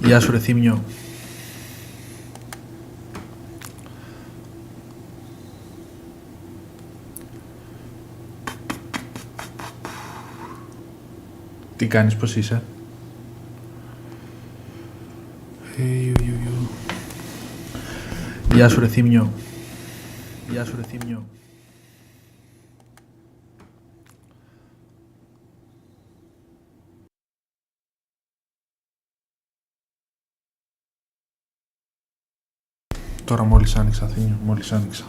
Γεια σου ρε Θήμιο. Τι κάνεις, πώς είσαι? Γεια σου ρε Θήμιο. Γεια σου ρε Θήμιο. Τώρα μόλις άνοιξα Θήμιο, μόλις άνοιξα.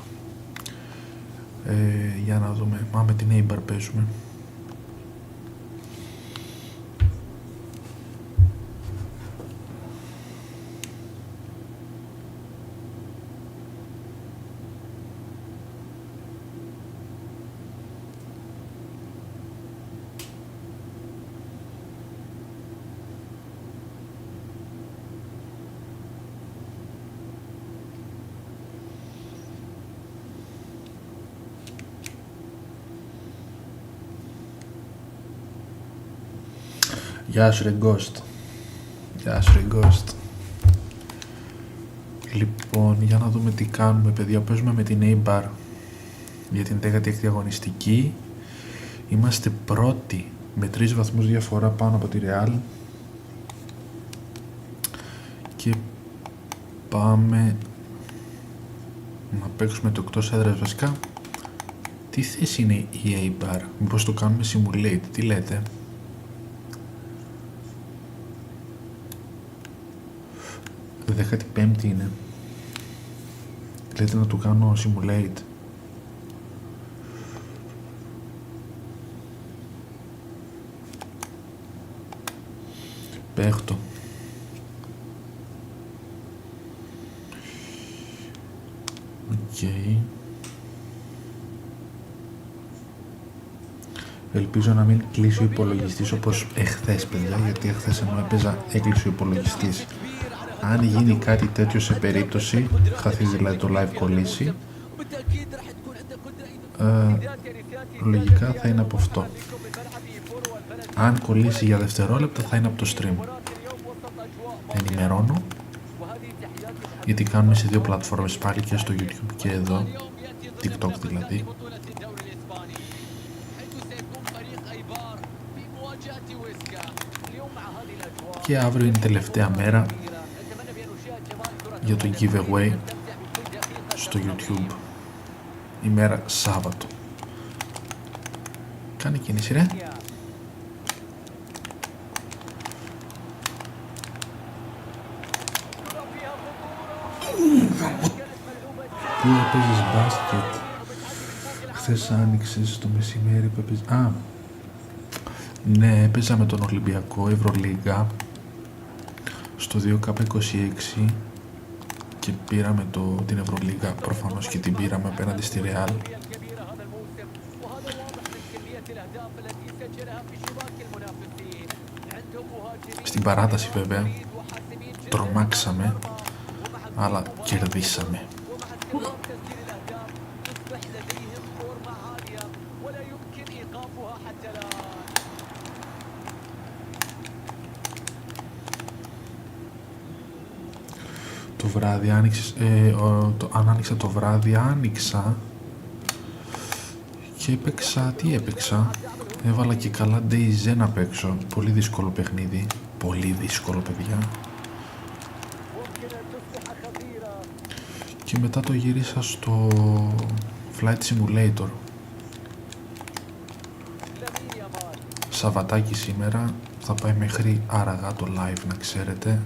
Για να δούμε, με την Neighbor παίζουμε. Γεια σου ρε Ghost. Γεια σου ρε Ghost. Λοιπόν, για να δούμε τι κάνουμε παιδιά. Παίζουμε με την A-Bar για την 16η αγωνιστική. Είμαστε πρώτοι με 3 βαθμούς διαφορά πάνω από τη Real. Και πάμε να παίξουμε το εκτός έδρας βασικά. Τι θέση είναι η A-Bar? Μήπως το κάνουμε simulate? Τι λέτε? Η 15η είναι. Λέτε να του κάνω simulate? Παίχτω. Okay. Ελπίζω να μην κλείσει ο υπολογιστής όπως εχθές παιδιά, γιατί εχθές ενώ έπαιζα έκλεισε ο υπολογιστής. Αν γίνει κάτι τέτοιο σε περίπτωση, χαθεί δηλαδή το live κολλήσει, λογικά θα είναι από αυτό. Αν κολλήσει για δευτερόλεπτα θα είναι από το stream. Ενημερώνω, γιατί κάνουμε σε 2 πλατφόρμες πάλι, και στο YouTube και εδώ, TikTok δηλαδή. Και αύριο είναι η τελευταία μέρα για το giveaway στο YouTube, ημέρα Σάββατο. Κάνε κίνηση ρε. Πού παίζεις μπάσκετ? Χθες άνοιξες το μεσημέρι που έπαιζες? Ναι, έπαιζα με τον Ολυμπιακό Ευρωλίγκα στο 2K26 και πήραμε την Ευρωλίγκα προφανώς, και την πήραμε απέναντι στη Real. Στην παράταση βέβαια τρομάξαμε, αλλά κερδίσαμε. Το βράδυ άνοιξες, αν άνοιξα το βράδυ, άνοιξα και έπαιξα, τι έπαιξα? Έβαλα και καλά DayZ να παίξω, πολύ δύσκολο παιχνίδι, πολύ δύσκολο παιδιά. Και μετά το γύρισα στο Flight Simulator. Σαββατάκι σήμερα, θα πάει μέχρι αργά το live να ξέρετε.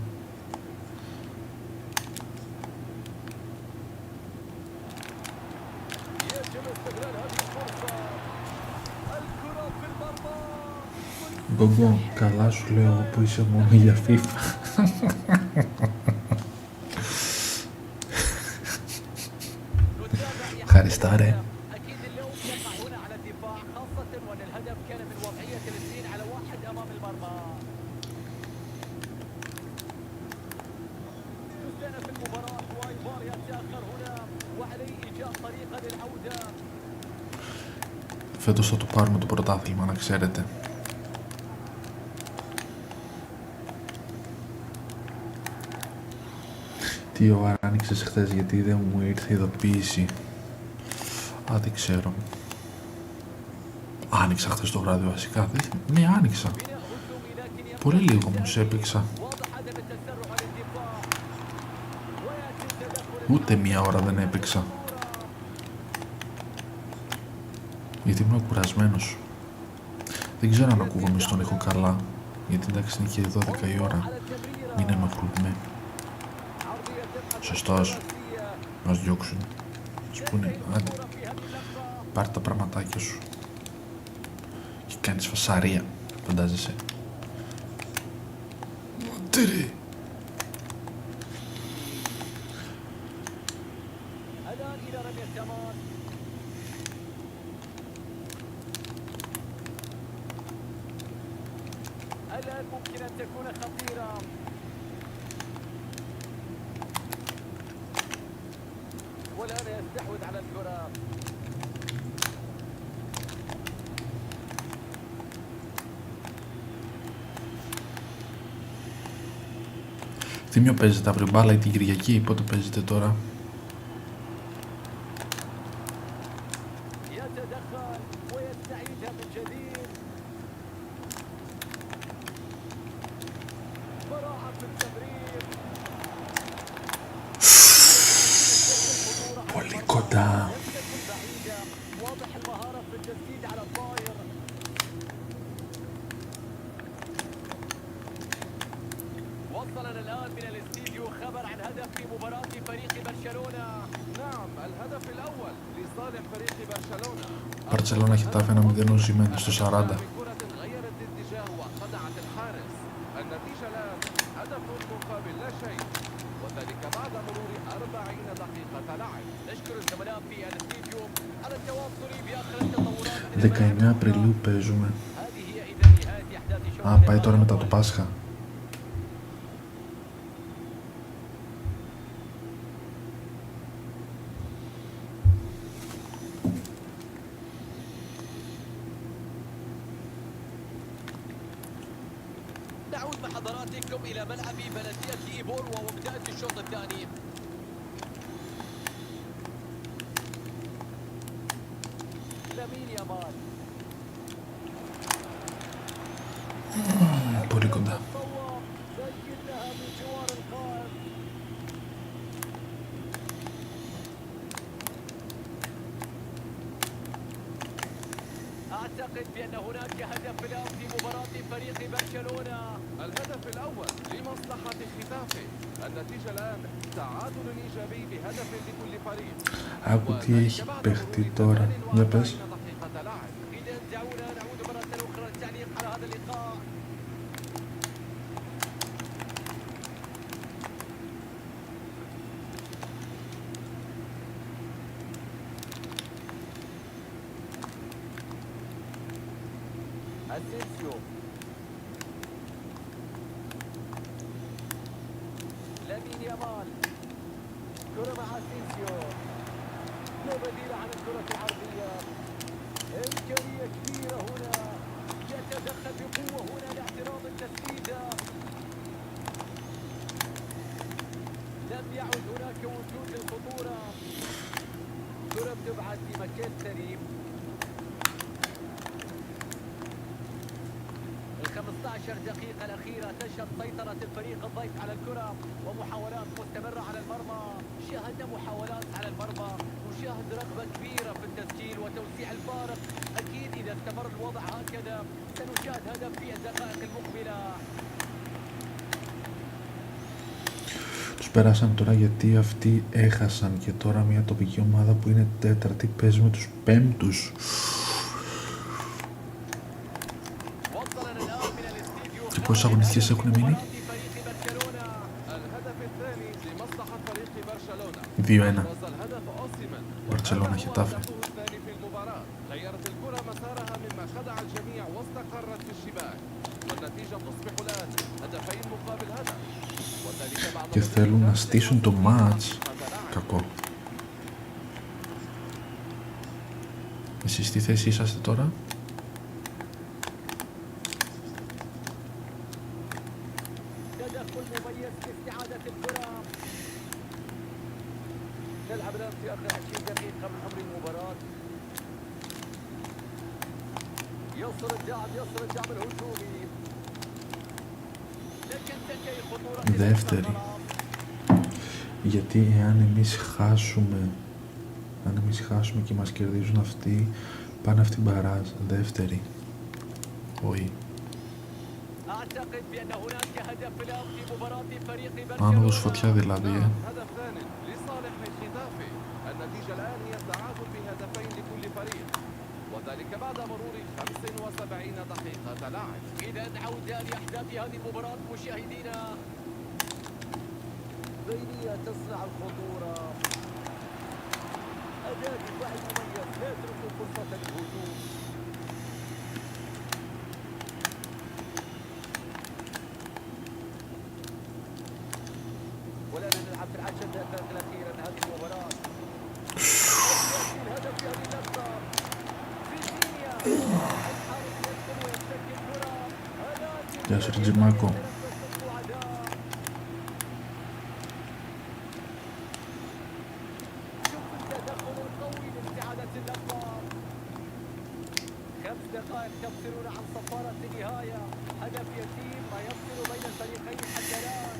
Γκογκο, καλά σου λέω που είσαι μόνο για FIFA. Ευχαριστά ρε. Φέτος θα το πάρουμε το πρωτάθλημα, να ξέρετε. Τι ώρα άνοιξες χθες, γιατί δεν μου ήρθε ειδοποίηση? Α, δεν ξέρω. Άνοιξα χθες το βράδυ βασικά. Ναι, άνοιξα. Πολύ λίγο όμως έπαιξα. Ούτε μία ώρα δεν έπαιξα. Γιατί ήμουν κουρασμένος. Δεν ξέρω αν ακούγομαι στον ήχο καλά. Γιατί εντάξει είναι και 12 η ώρα. Μην ενοχλούμε. Σωστός. Μας διώξουν. Ας πούνε, άντε. Πάρε τα πραγματάκια σου. Και κάνεις φασαρία. Φαντάζεσαι. Μοντήρι. الآن ممكن أن تكون خطيرة. والآن يستحوذ على الكرة. Θύμιο παίζετε αύριο μπάλα ή την Κυριακή, πότε παίζετε τώρα? يتدخل ويستعيدها من جديد. براعة في التمرير. Πολύ κοντά. لم تكن بعيدة. واضح المهارة في التسديد على الطائر. وصلنا الآن من الاستديو خبر عن هدف في مباراة فريق برشلونة. نعم الهدف الأول لصالح فريق برشلونة. Μπαρτσελώνα Χετάφε 1-0 ζημένη στο 40. كرة غيرت الاتجاه وخدعت الحارس. النتيجة الآن هدف مقابل لا شيء. وذلك بعد مرور 40 دقيقة لعب. نشكر الزملاء في الاستديو على التواصل بآخر التطورات. 19 Απριλίου παίζουμε. هذه هي إذا نهاية أحداث الشوط. Α, πάει τώρα μετά το Πάσχα. نعود مع حضراتكم إلى ملعب بلدية إيبور وبداية الشوط الثاني. لامين يامال. Πολύ κοντά. سجلها من جوار القائم. أعتقد بأن هناك هدف الآن في مباراة فريق برشلونة. الهدف الأول لمصلحة ختافي. النتيجة الآن تعادل إيجابي بهدف لكل فريق. Άκου τι έχει παιχτεί τώρα. Για πες. دقيقة لعب. إذا دعونا نعود مرة أخرى للتعليق على هذا اللقاء. أسينسيو. لامين يامال. كرة مع أسينسيو. لا بديل عن الكرة العرضية. إمكانية كبيرة هنا. يتدخل بقوة هنا لاعتراض التسديدة. لم يعد هناك وجود للخطورة. كرة بتبعد في مكان سليم. 15 دقيقة الأخيرة تشهد سيطرة الفريق الضيف على الكرة ومحاولات مستمرة على المرمى. شاهدنا محاولات على المرمى وشاهد رغبة كبيرة في التسجيل وتوسيع الفارق. أكيد إذا استمر الوضع هكذا سنشاهد هدف في الدقائق المقبلة. Τους πέρασαν τώρα γιατί αυτοί έχασαν και τώρα μια τοπική ομάδα που είναι τέταρτη παίζει με τους πέμπτους. Και πόσες αγωνιστικές έχουν μείνει? 2-1. Μπαρτσελώνα Χετάφε. غيرت الكرة مسارها مما خدع الجميع واستقرت في الشباك. والنتيجة تصبح الآن هدفين مقابل هدف. وذلك بعد Και θέλουν να στήσουν το μάτς. Κακό. Εσείς τι θέση είσαστε τώρα? تدخل مميز في استعادة الكرة. نلعب الآن في آخر 20 دقيقة من عمر المباراة. يصل الدعم الهجومي، لكن تنتهي خطورة δεύτερη. Γιατί εάν εμείς χάσουμε και μας κερδίζουν αυτοί, πάνε αυτοί μπαράζ. Δεύτερη. Όχι. Άνοδος φωτιά δηλαδή, وذلك بعد مرور 75 دقيقة لعب. إذا عودة لأحداث هذه المباراة مشاهدينا. بينية تصنع الخطورة. أداء دفاعي مميز، لا يترك فرصة للهجوم. ولا نلعب في العشر دقائق الأخيرة من هذه المباراة. الهدف في هذه اللقطة. Γεια σου Ριτζιμάκο. دقائق تفصلون عن صفارة النهاية. هدف يتيم ما يفصل بين الفريقين حتى الآن.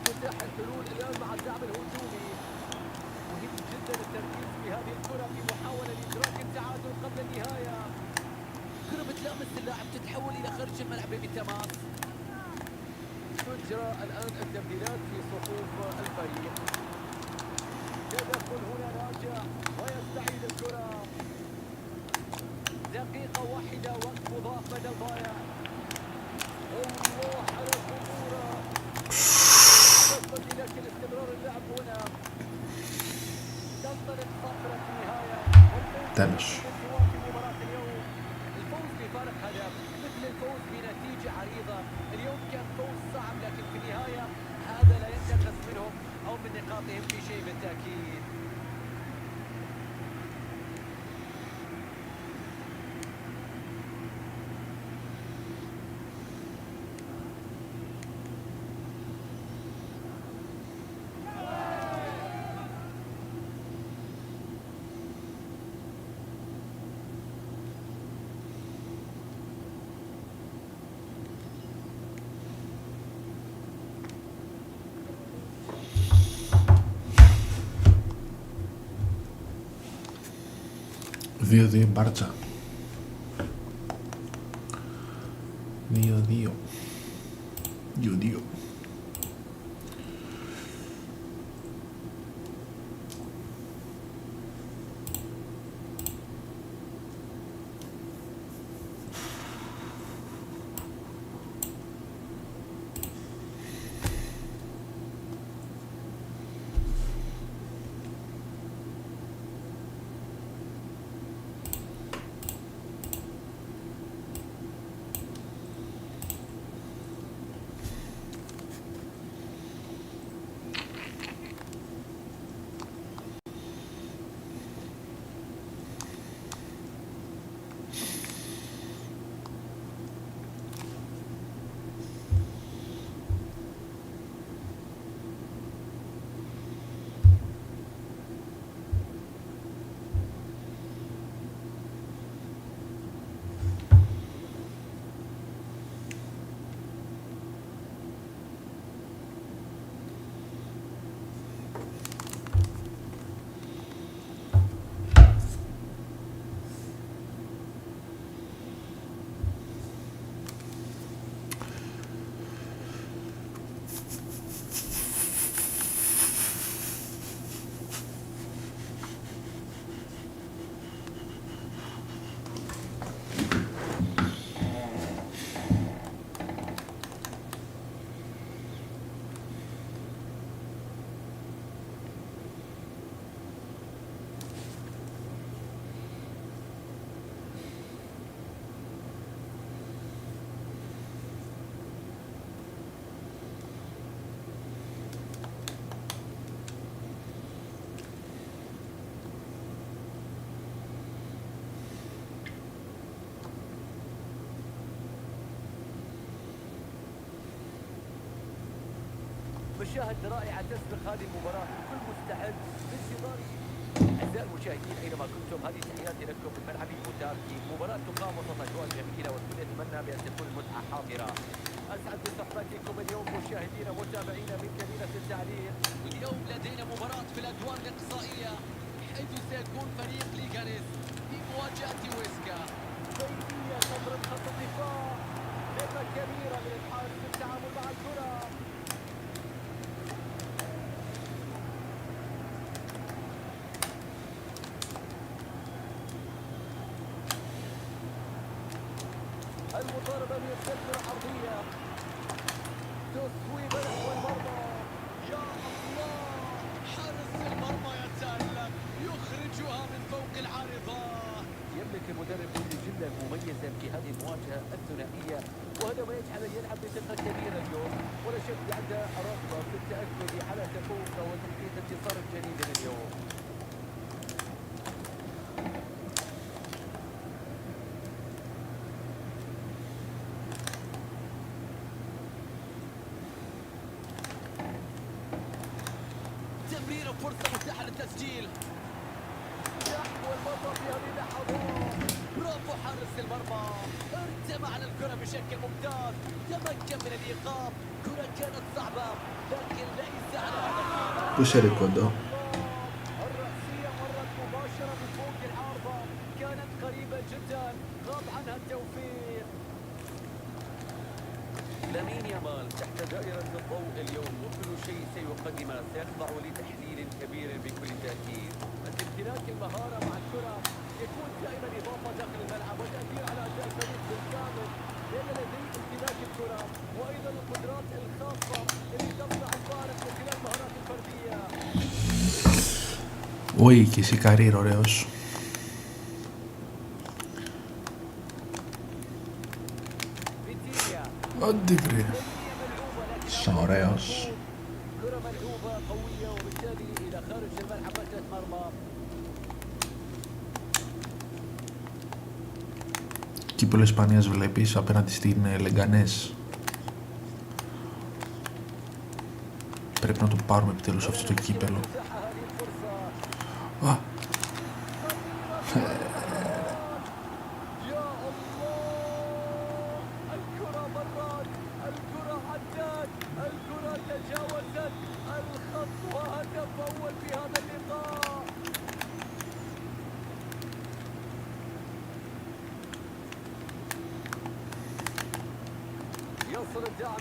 تتاح الحلول الآن مع الدعم الهجومي. مهم جدا التركيز في هذه الكرة في محاولة لإدراك التعادل قبل النهاية. كرة بتلامس اللاعب تتحول إلى خارج الملعب بالتماس. تجرى الآن التبديلات في صفوف الفريق. تدخل هنا راجع ويستعيد الكرة. دقيقة واحدة وقت مضاف بدل ضايع. الله على الخطورة. تفضل لكن استمرار اللعب هنا. تنطلق صخرة النهاية. Τέλος. الفوز بفارق هدف مثل الفوز بنتيجة عريضة. اليوم كان فوز صعب لكن في النهاية هذا لا ينتقص منهم أو من نقاطهم في شيء بالتأكيد. Δύο-δύο Μπάρτσα. 2-2. 2-2. مشاهد رائعة تسبق هذه المباراة، الكل مستعد بانتظار. أعزائي المشاهدين أينما كنتم، هذه تحياتي لكم من ملعب الموتاركي. مباراة تقام وسط أجواء جميلة والكل يتمنى بأن تكون المتعة حاضرة. أسعد بصحبتكم اليوم مشاهدينا متابعينا من كبيرة التعليق. واليوم لدينا مباراة في الأدوار الإقصائية، حيث سيكون فريق ليغانيس في مواجهة ويسكا. بينية تضرب خط الدفاع، ثقة كبيرة من الحارس في التعامل مع الكرة. المطالبة من السلة العرضية، تصويبة نحو المرمى. يا الله، حارس المرمى يتألق، يخرجها من فوق العارضة. يملك المدرب جدا مميزا في هذه المواجهة الثنائية، وهذا ما يجعله يلعب بثقة كبيرة اليوم، ولا شك عنده رغبة في التأكد على تفوقه وتحقيق انتصار جديد اليوم. تمرير فرصة متاحة للتسجيل. نحو المرمى في هذه اللحظات. برافو حارس المرمى، ارتمى على الكرة بشكل ممتاز، تمكن من الإيقاف. كرة كانت صعبة لكن ليس على هذا. وش الريكورد؟ الرأسية مرت مباشرة من فوق العارضة، كانت قريبة جدا، غاب عنها التوفيق. لامين يامال تحت دائرة الضوء اليوم، وكل شيء سيقدمه سيخضع لتحليل كبير بكل تأكيد. امتلاك المهارة مع الكرة يكون دائما إضافة داخل الملعب وتأثير على أداء الفريق بالكامل، لأن لديه امتلاك الكرة وأيضا القدرات الخاصة التي تصنع الفارق من خلال المهارات الفردية. Όχι, και εσύ καρύr, ωραίος. Άντε βρε. Σαν ωραίος. كرة ملعوبة قوية وبالتالي إلى خارج الملعب ركلة مرمى. Κύπελλο Ισπανίας βλέπεις απέναντι στην Λεγκανές. Πρέπει να το πάρουμε επιτέλους αυτό το κύπελλο. Α.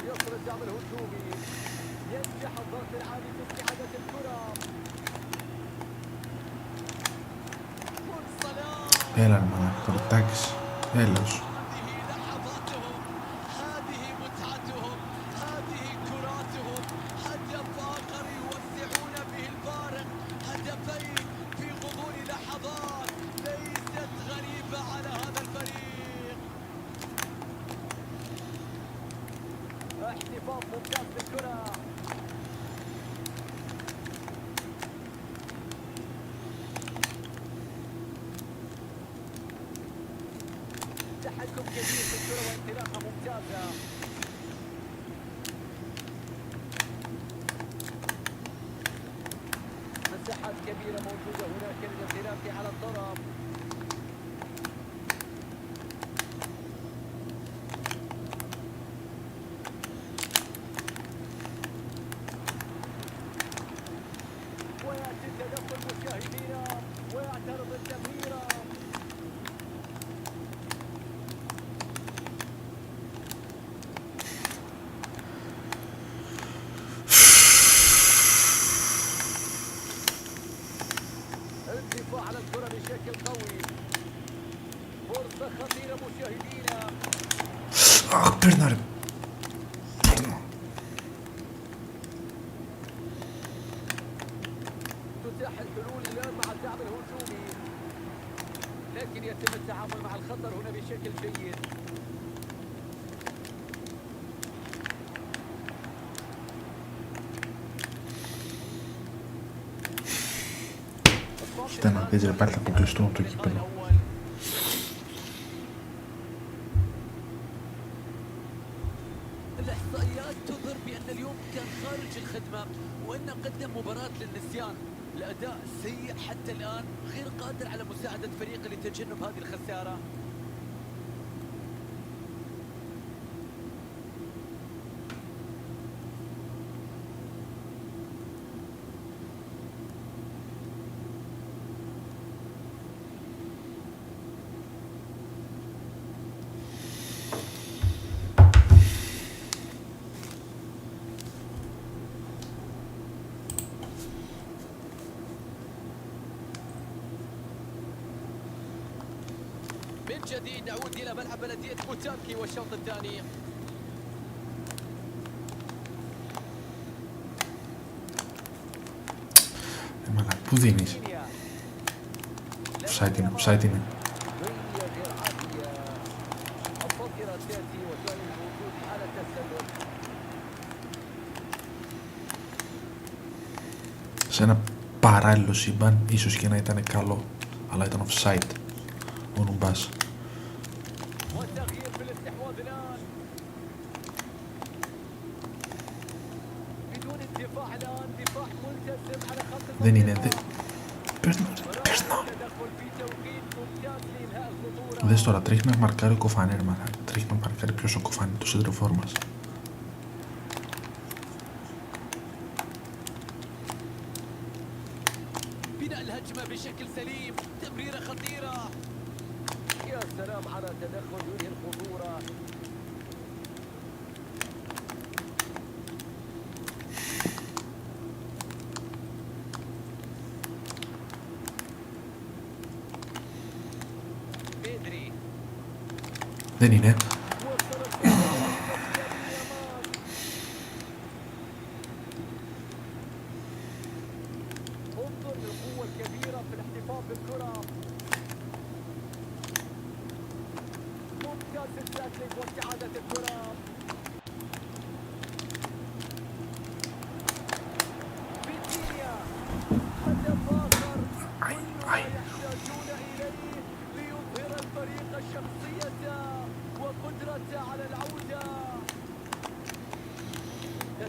يصل الدعم الهجومي، ينجح الضغط العالي في استعادة الكرة. Έλα ρε μάνα, θα το πετάξεις. Έλεος. احتفاظ ممتاز بالكرة. تحكم كبير في الكرة وانطلاقة ممتازة. مساحات كبيرة موجودة هناك للانطلاق على الضرب. ويأتي تدخل مشاهدينا ويعترض التمريرة. الدفاع على الكرة بشكل قوي. فرصة خطيرة مشاهدينا. Πέρνα ρε. تتاح الحلول الآن مع الدعم الهجومي، لكن يتم التعامل مع الخطر هنا بشكل جيد. Κοίτα να παίζει ρε πάλι θα αποκλειστούμε από το κύπελλο. الإحصائيات تظهر بأن اليوم كان خارج الخدمة وإنه قدم مباراة للنسيان. الأداء سيء حتى الآن، غير قادر على مساعدة فريقه لتجنب هذه الخسارة. من جديد نعود إلى ملعب بلدية بوتانكي والشوط الثاني. الملعب πού δίνεις? Offside είναι, offside είναι. Σε ένα παράλληλο σύμπαν ίσως και να ήταν καλό, αλλά ήταν offside ο Νουμπάς. Δεν είναι, Περνώ. Δες τώρα, τρέχει να μαρκάρει ο Κοφάνερ, τρέχει να μαρκάρει ποιος ο Κοφάνερ, το σύντροφόρ μας. بناء الهجمة بشكل سليم، تمريرة خطيرة. يا سلام على تدخل ينهي الخطورة. Δεν είναι.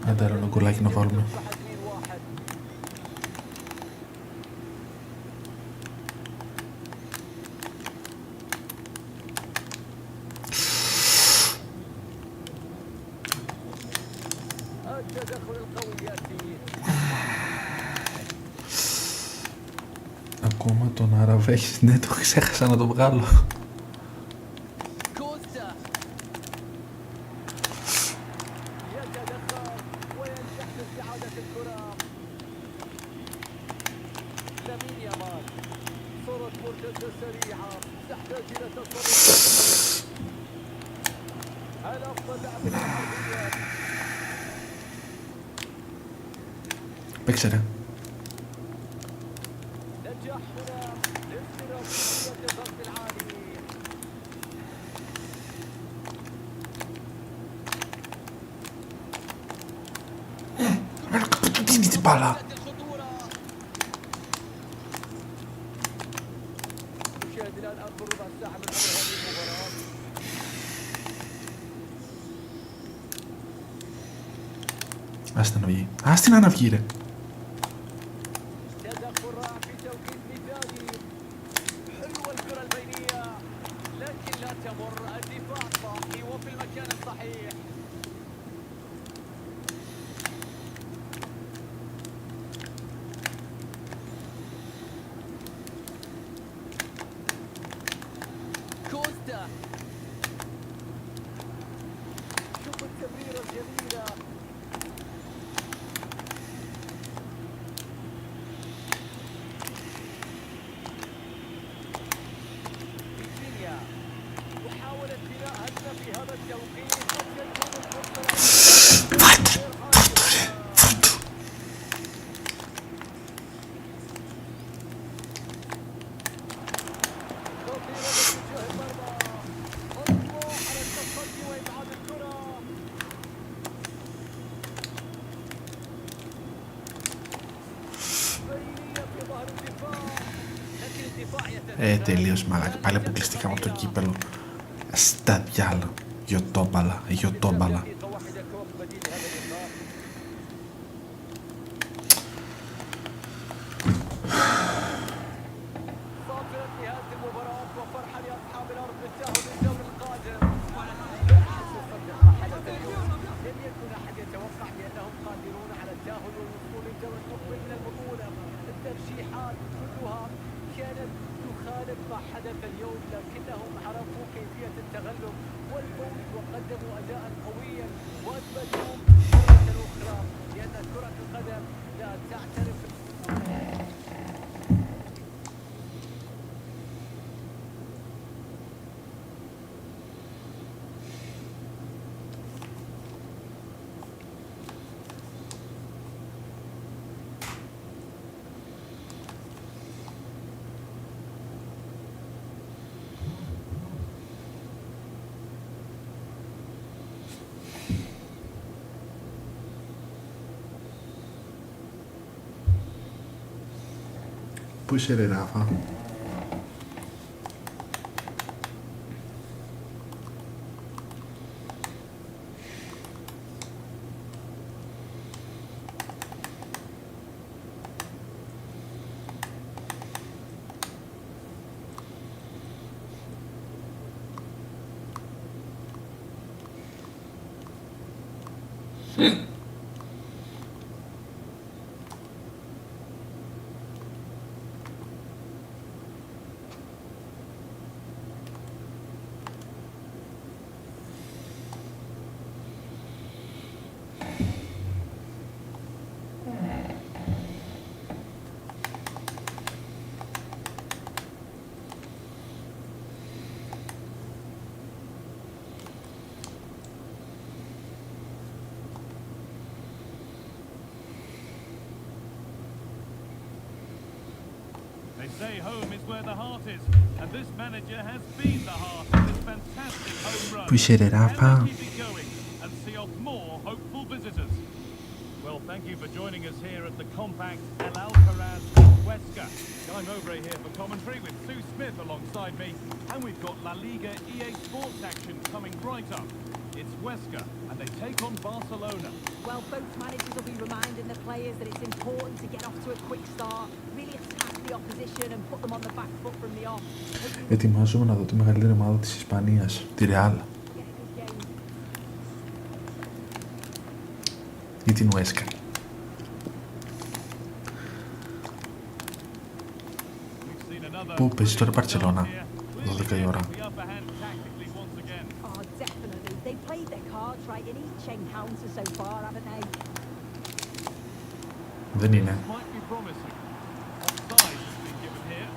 Άντε άλλο ένα γκολάκι να βάλουμε. Ακόμα τον Άραβα έχεις, ναι, το ξέχασα να το βγάλω. Παίξε ρε. Τι είναι την μπάλα. Άστα να βγει. Άστα να βγει ρε. Τελείως μαλάκα, πάλι αποκλειστήκαμε από το κύπελο. Στα διάλα, γιοτόμπαλα. حتى اليوم، لكنهم عرفوا كيفية التغلب والفوز وقدموا أداء قويا وأثبتوا مرة أخرى بأن كرة القدم لا تعترف. Πού είσαι ρε Ράφα? They say home is where the heart is, and this manager has been the heart of this fantastic home run. Πού είσαι ρε Ράφα? Can they keep it going and see off more hopeful visitors? Well, thank you for joining us here at the compact El Alcaraz Huesca. I'm over here for commentary with Sue Smith alongside me, and we've got La Liga EA Sports action coming right up. It's Huesca, and they take on Barcelona. Well, both managers will be reminding the players that it's important to get off to a quick start, really attack the opposition and put them on the back foot from the off. Ετοιμάζομαι να δω τη μεγαλύτερη ομάδα της Ισπανίας, τη Real ή την Huesca. Πού παίζει τώρα η Μπαρτσελώνα, 12 η ώρα. Oh, definitely. They played their cards right in each encounter so far, haven't they? Δεν είναι. Might be promising. Offside has been given here.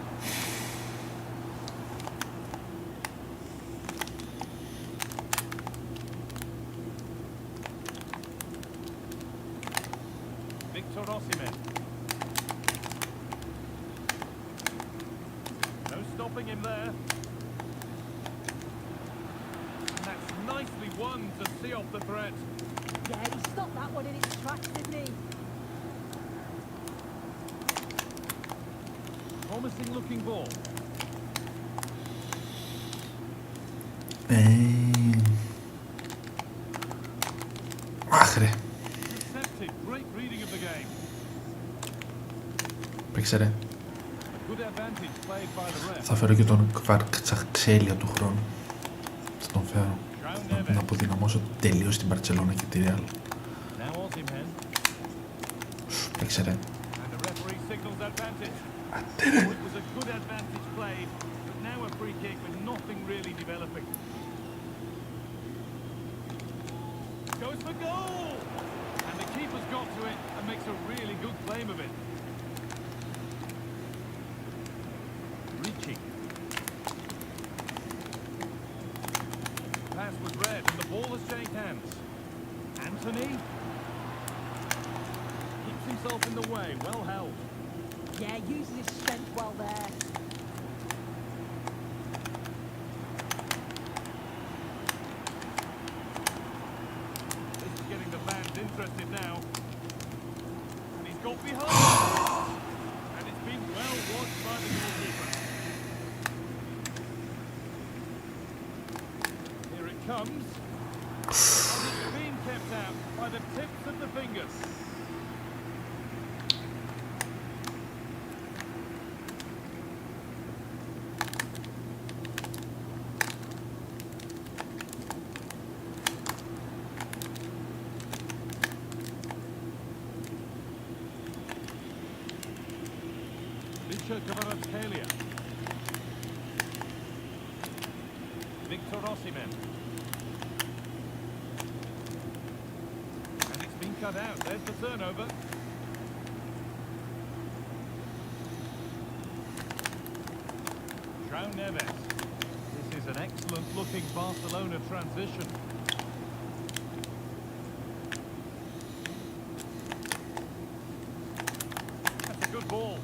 Victor Osimhen. No stopping him there. And that's nicely won to see off the threat. Yeah, he stopped that one in its tracks, didn't he? Promising looking ball. Αχ ρε. Receptive, great reading of the game. Παίξε ρε. Good advantage played by the ref. Θα φέρω και τον Κβαρκτσαχτσέλια του χρόνου. Θα τον φέρω. Να αποδυναμώσω τελείως την Μπαρτσελώνα και τη Real. Now Osimhen. Παίξε ρε. And the referee signals advantage. Άντε ρε. It was a good advantage played, but now a free kick with nothing really developing. Goes for goal! And the keeper's got to it and makes a really good claim of it. Reaching. Pass was read and the ball has changed hands. Anthony keeps himself in the way, well held. Yeah, uses his strength well there. This is getting the fans interested now. And he's got behind. And it's been well watched by the goalkeeper. Here it comes. And it's been kept out by the tips of the fingers. Victor Osimhen. And it's been cut out. There's the turnover. João Neves. This is an excellent looking Barcelona transition. That's a good ball.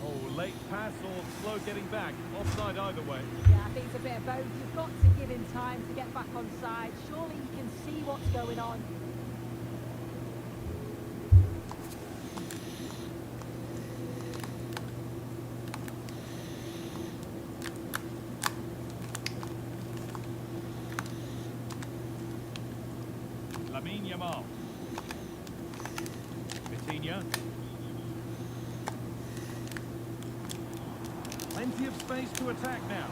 Oh, late pass or slow getting back. Offside either way. Yeah, I think it's a bit of both. You've got to give him time to get back on side. Surely he can see what's going on. Lamine Yamal. Vitinha. Plenty of space to attack now.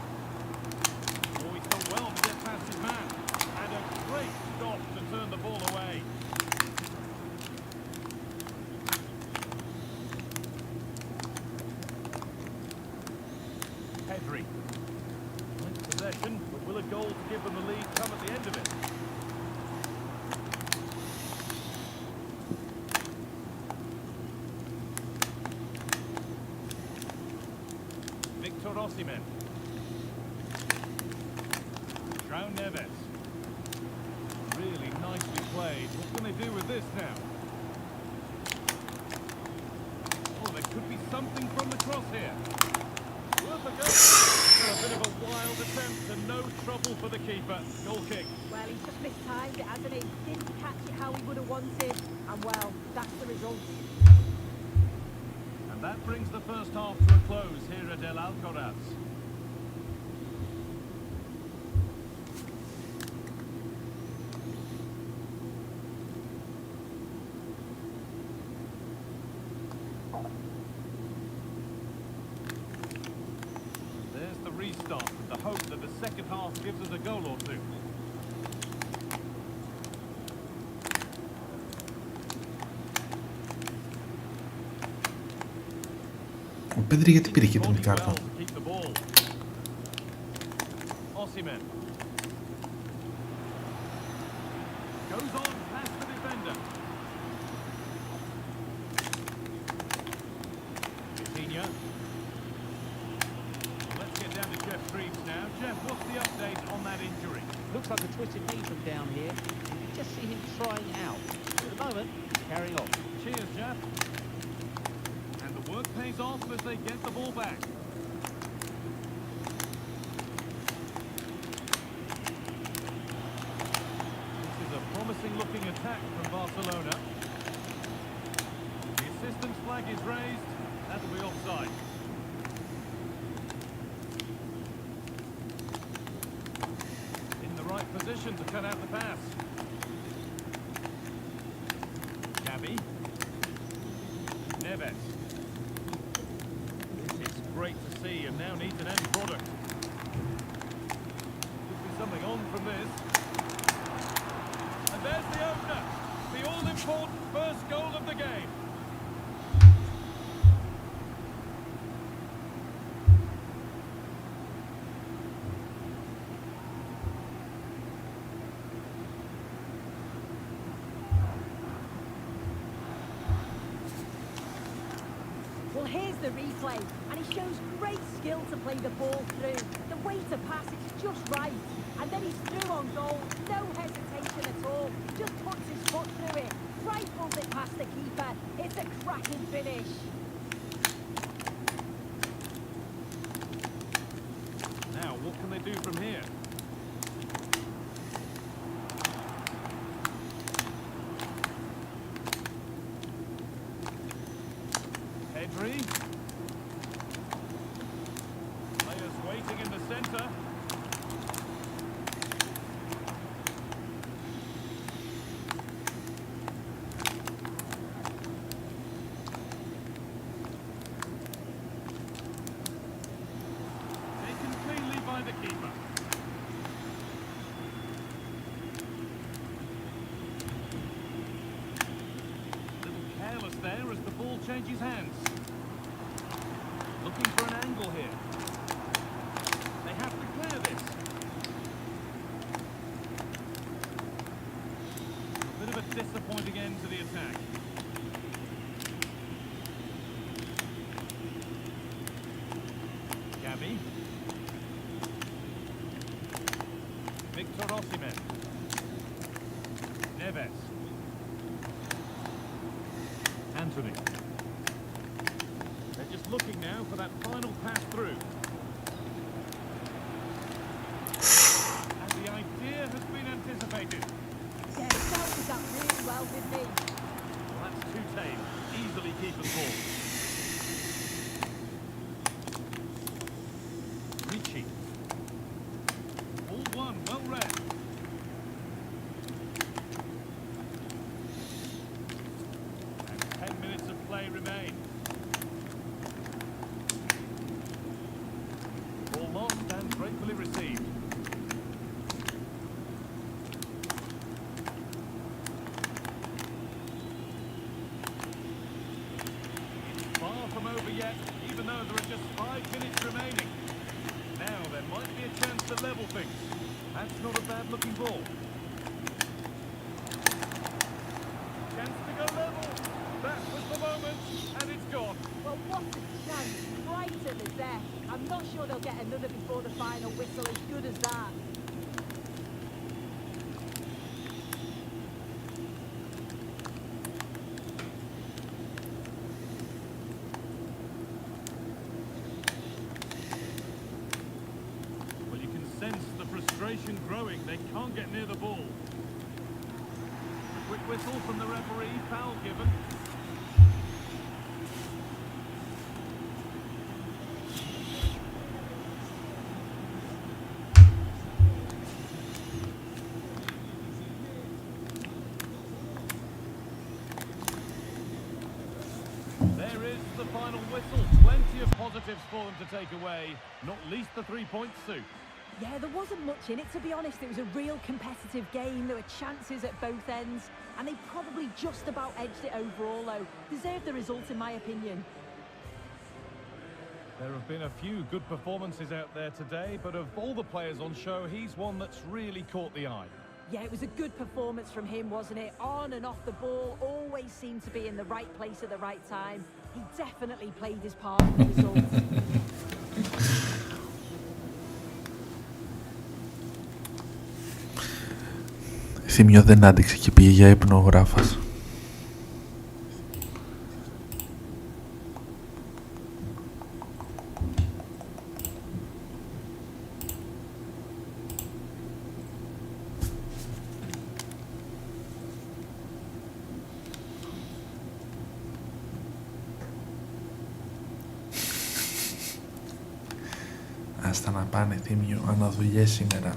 Oh, he's done well to get past his man. And a great stop to turn the ball away. Pedri. Nice possession, but will a goal to give them the lead come at the end of it? Victor Osimhen. João Neves. Really nicely played. What can they do with this now? Oh, there could be something from the cross here. Worth a go. Oh, a bit of a wild attempt and no trouble for the keeper. Goal kick. Well, he's just mistimed it, hasn't he? Didn't catch it how he would have wanted. And well, that's the result. And that brings the first half to a close here at El Alcoraz. There's the restart with the hope that the second half gives us a goal or two. Ο Πέδρη γιατί πήρε και την κάρτα. Osimhen goes on past the defender. Vitinha. Let's get down to Jeff Treves now. Jeff, what's the update on that injury? Looks like a twisted knee from down here. You can just see him trying out. At the moment, he's carrying on. Cheers, Jeff. And the work pays off as they get the ball back. This is a promising looking attack from Barcelona. The assistant's flag is raised. That'll be offside. In the right position to cut out the pass. Gavi. Neves. This is great to see and now needs an end product. Could be something on from this. And there's the opener. The all-important first goal of the game. Well, here's the replay, and he shows great skill to play the ball through. The way to pass is just right, and then he's through on goal. No hesitation at all. Just puts his foot through it, rifles it past the keeper. It's a cracking finish. Now, what can they do from here? Pedri. Players waiting in the centre. Taken cleanly by the keeper. A little careless there as the ball changes hands. Looking for an angle here. Hakimi. Victor Osimhen. Neves. Anthony. They're just looking now for that final pass through. And the idea has been anticipated. Yeah, scouted that really well, didn't he? Well, that's too tame. Easily keep the ball. Ricci. All one, well read. And 10 minutes of play remain. Ball lost and gratefully received. Far from over yet, even though there are just 5 minutes remaining. Now there might be a chance to level things. That's not a bad looking ball. Chance to go level. That was the moment, and it's gone. Well, what a chance, right at the death. I'm not sure they'll get another before the final whistle, as good as that. Well, you can sense the frustration growing. They can't get near the ball. A quick whistle from the referee, foul given. There is the final whistle. Plenty of positives for them to take away, not least the 3 points, Sue. Yeah, there wasn't much in it, to be honest. It was a real competitive game. There were chances at both ends, and they probably just about edged it overall, though. Deserved the result, in my opinion. There have been a few good performances out there today, but of all the players on show, he's one that's really caught the eye. Yeah, it was a good performance from him, wasn't it? On and off the ball, always seemed to be in the right place at the right time. He definitely played his part in the result. Θύμιο δεν άντεξε και πήγε για ύπνο ο γράφας. Άστα να πάνε, Θύμιο, αναδουλειές σήμερα.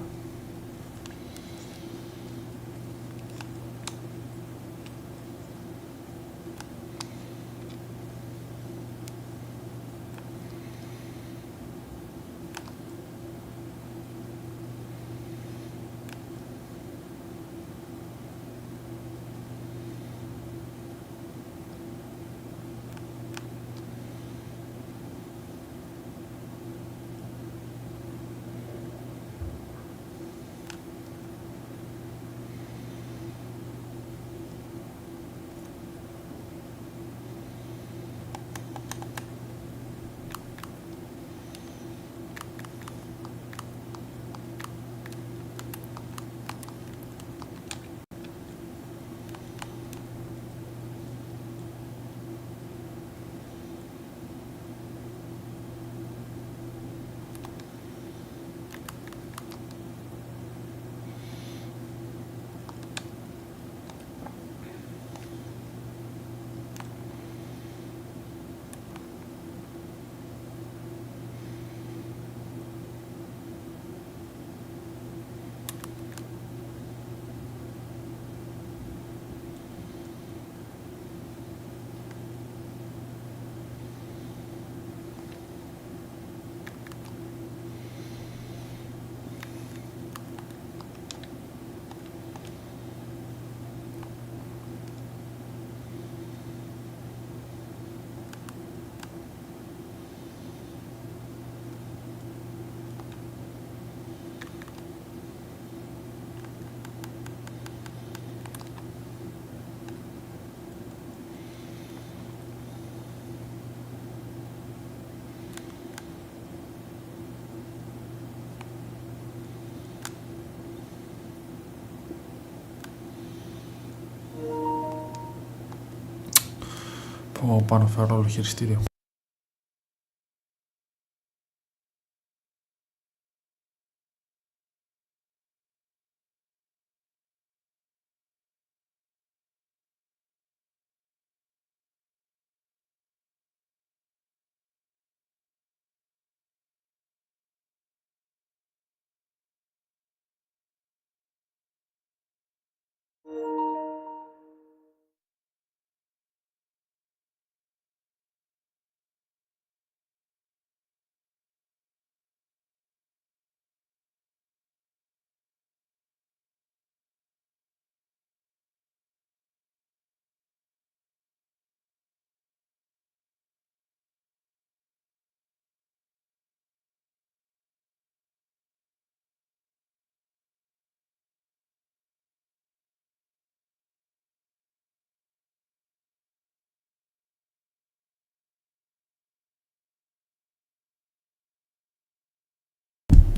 Πάνω φέρω άλλο χειριστήριο.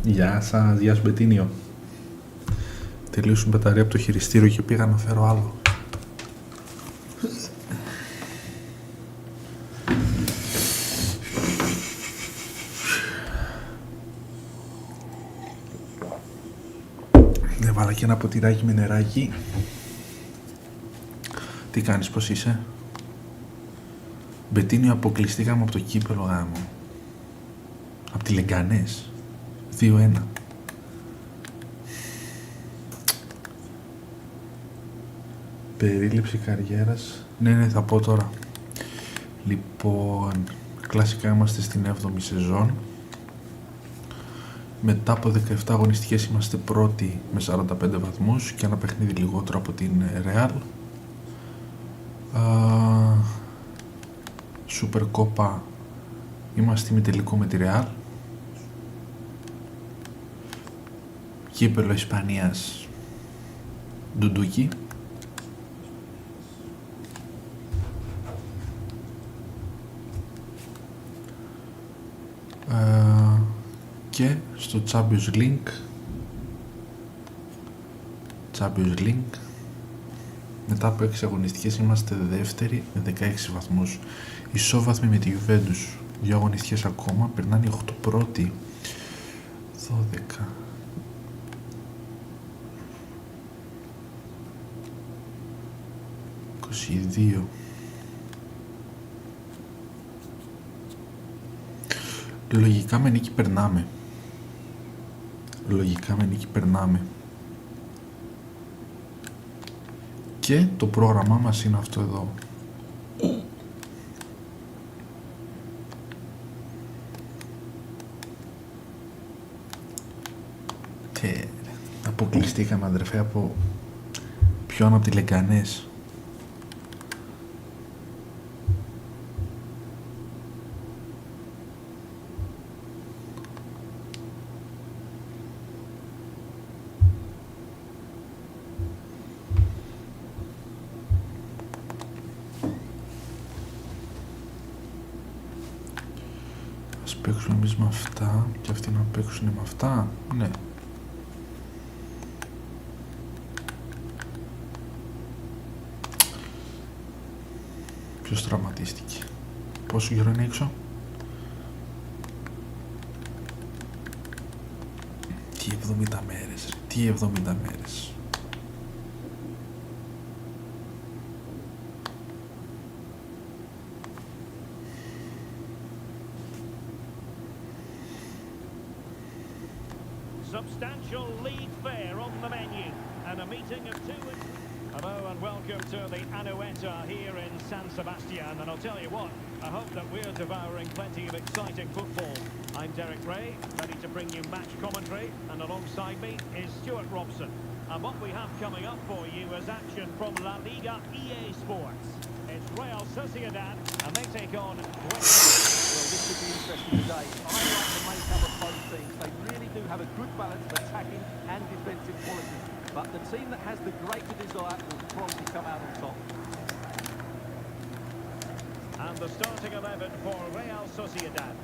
Γεια σας, γεια σου Μπετίνιο. Τελείωσε η μπαταρία από το χειριστήριο και πήγα να φέρω άλλο. Έβαλα και ένα ποτηράκι με νεράκι. Τι κάνεις, πώς είσαι? Μπετίνιο, αποκλειστήκαμε από το κύπελο γάμο. Από τη Λεγκανές. 2-1. Περίληψη καριέρας. Ναι, θα πω τώρα. Λοιπόν, κλασικά είμαστε στην 7η σεζόν. Μετά από 17 αγωνιστικές είμαστε πρώτοι με 45 βαθμούς και ένα παιχνίδι λιγότερο από την Real. Super Copa είμαστε ημιτελικό με τη Real. Κύπελλο Ισπανίας ντουντούκι. Και στο Champions League μετά από 6 αγωνιστικές είμαστε δεύτεροι με 16 βαθμούς, ισόβαθμοι με τη Juventus. 2 αγωνιστικές ακόμα, περνάνε 8 πρώτοι. 12 22. Λογικά με νίκη περνάμε. Και το πρόγραμμά μας είναι αυτό εδώ. Και αποκλειστήκαμε, αδερφέ, από ποιον? Από τη Λεγκανές. Ας παίξουμε εμείς με αυτά και αυτοί να παίξουν με αυτά. Ναι. Ποιος τραυματίστηκε? Πόσο καιρό είναι έξω? Τι 70 μέρες, τι 70 μέρες. Substantial league fare on the menu and a meeting of two. Hello and welcome to the Anoeta here in San Sebastian, and I'll tell you what, I hope that we're devouring plenty of exciting football. I'm Derek Ray, ready to bring you match commentary, and alongside me is Stuart Robson. And what we have coming up for you is action from La Liga EA Sports. It's Real Sociedad, and they take on Well, this could be interesting today. I like the makeup of both teams. They really do have a good balance of attacking and defensive quality. But the team that has the greater desire will probably come out on top. and the starting 11 for Real Sociedad.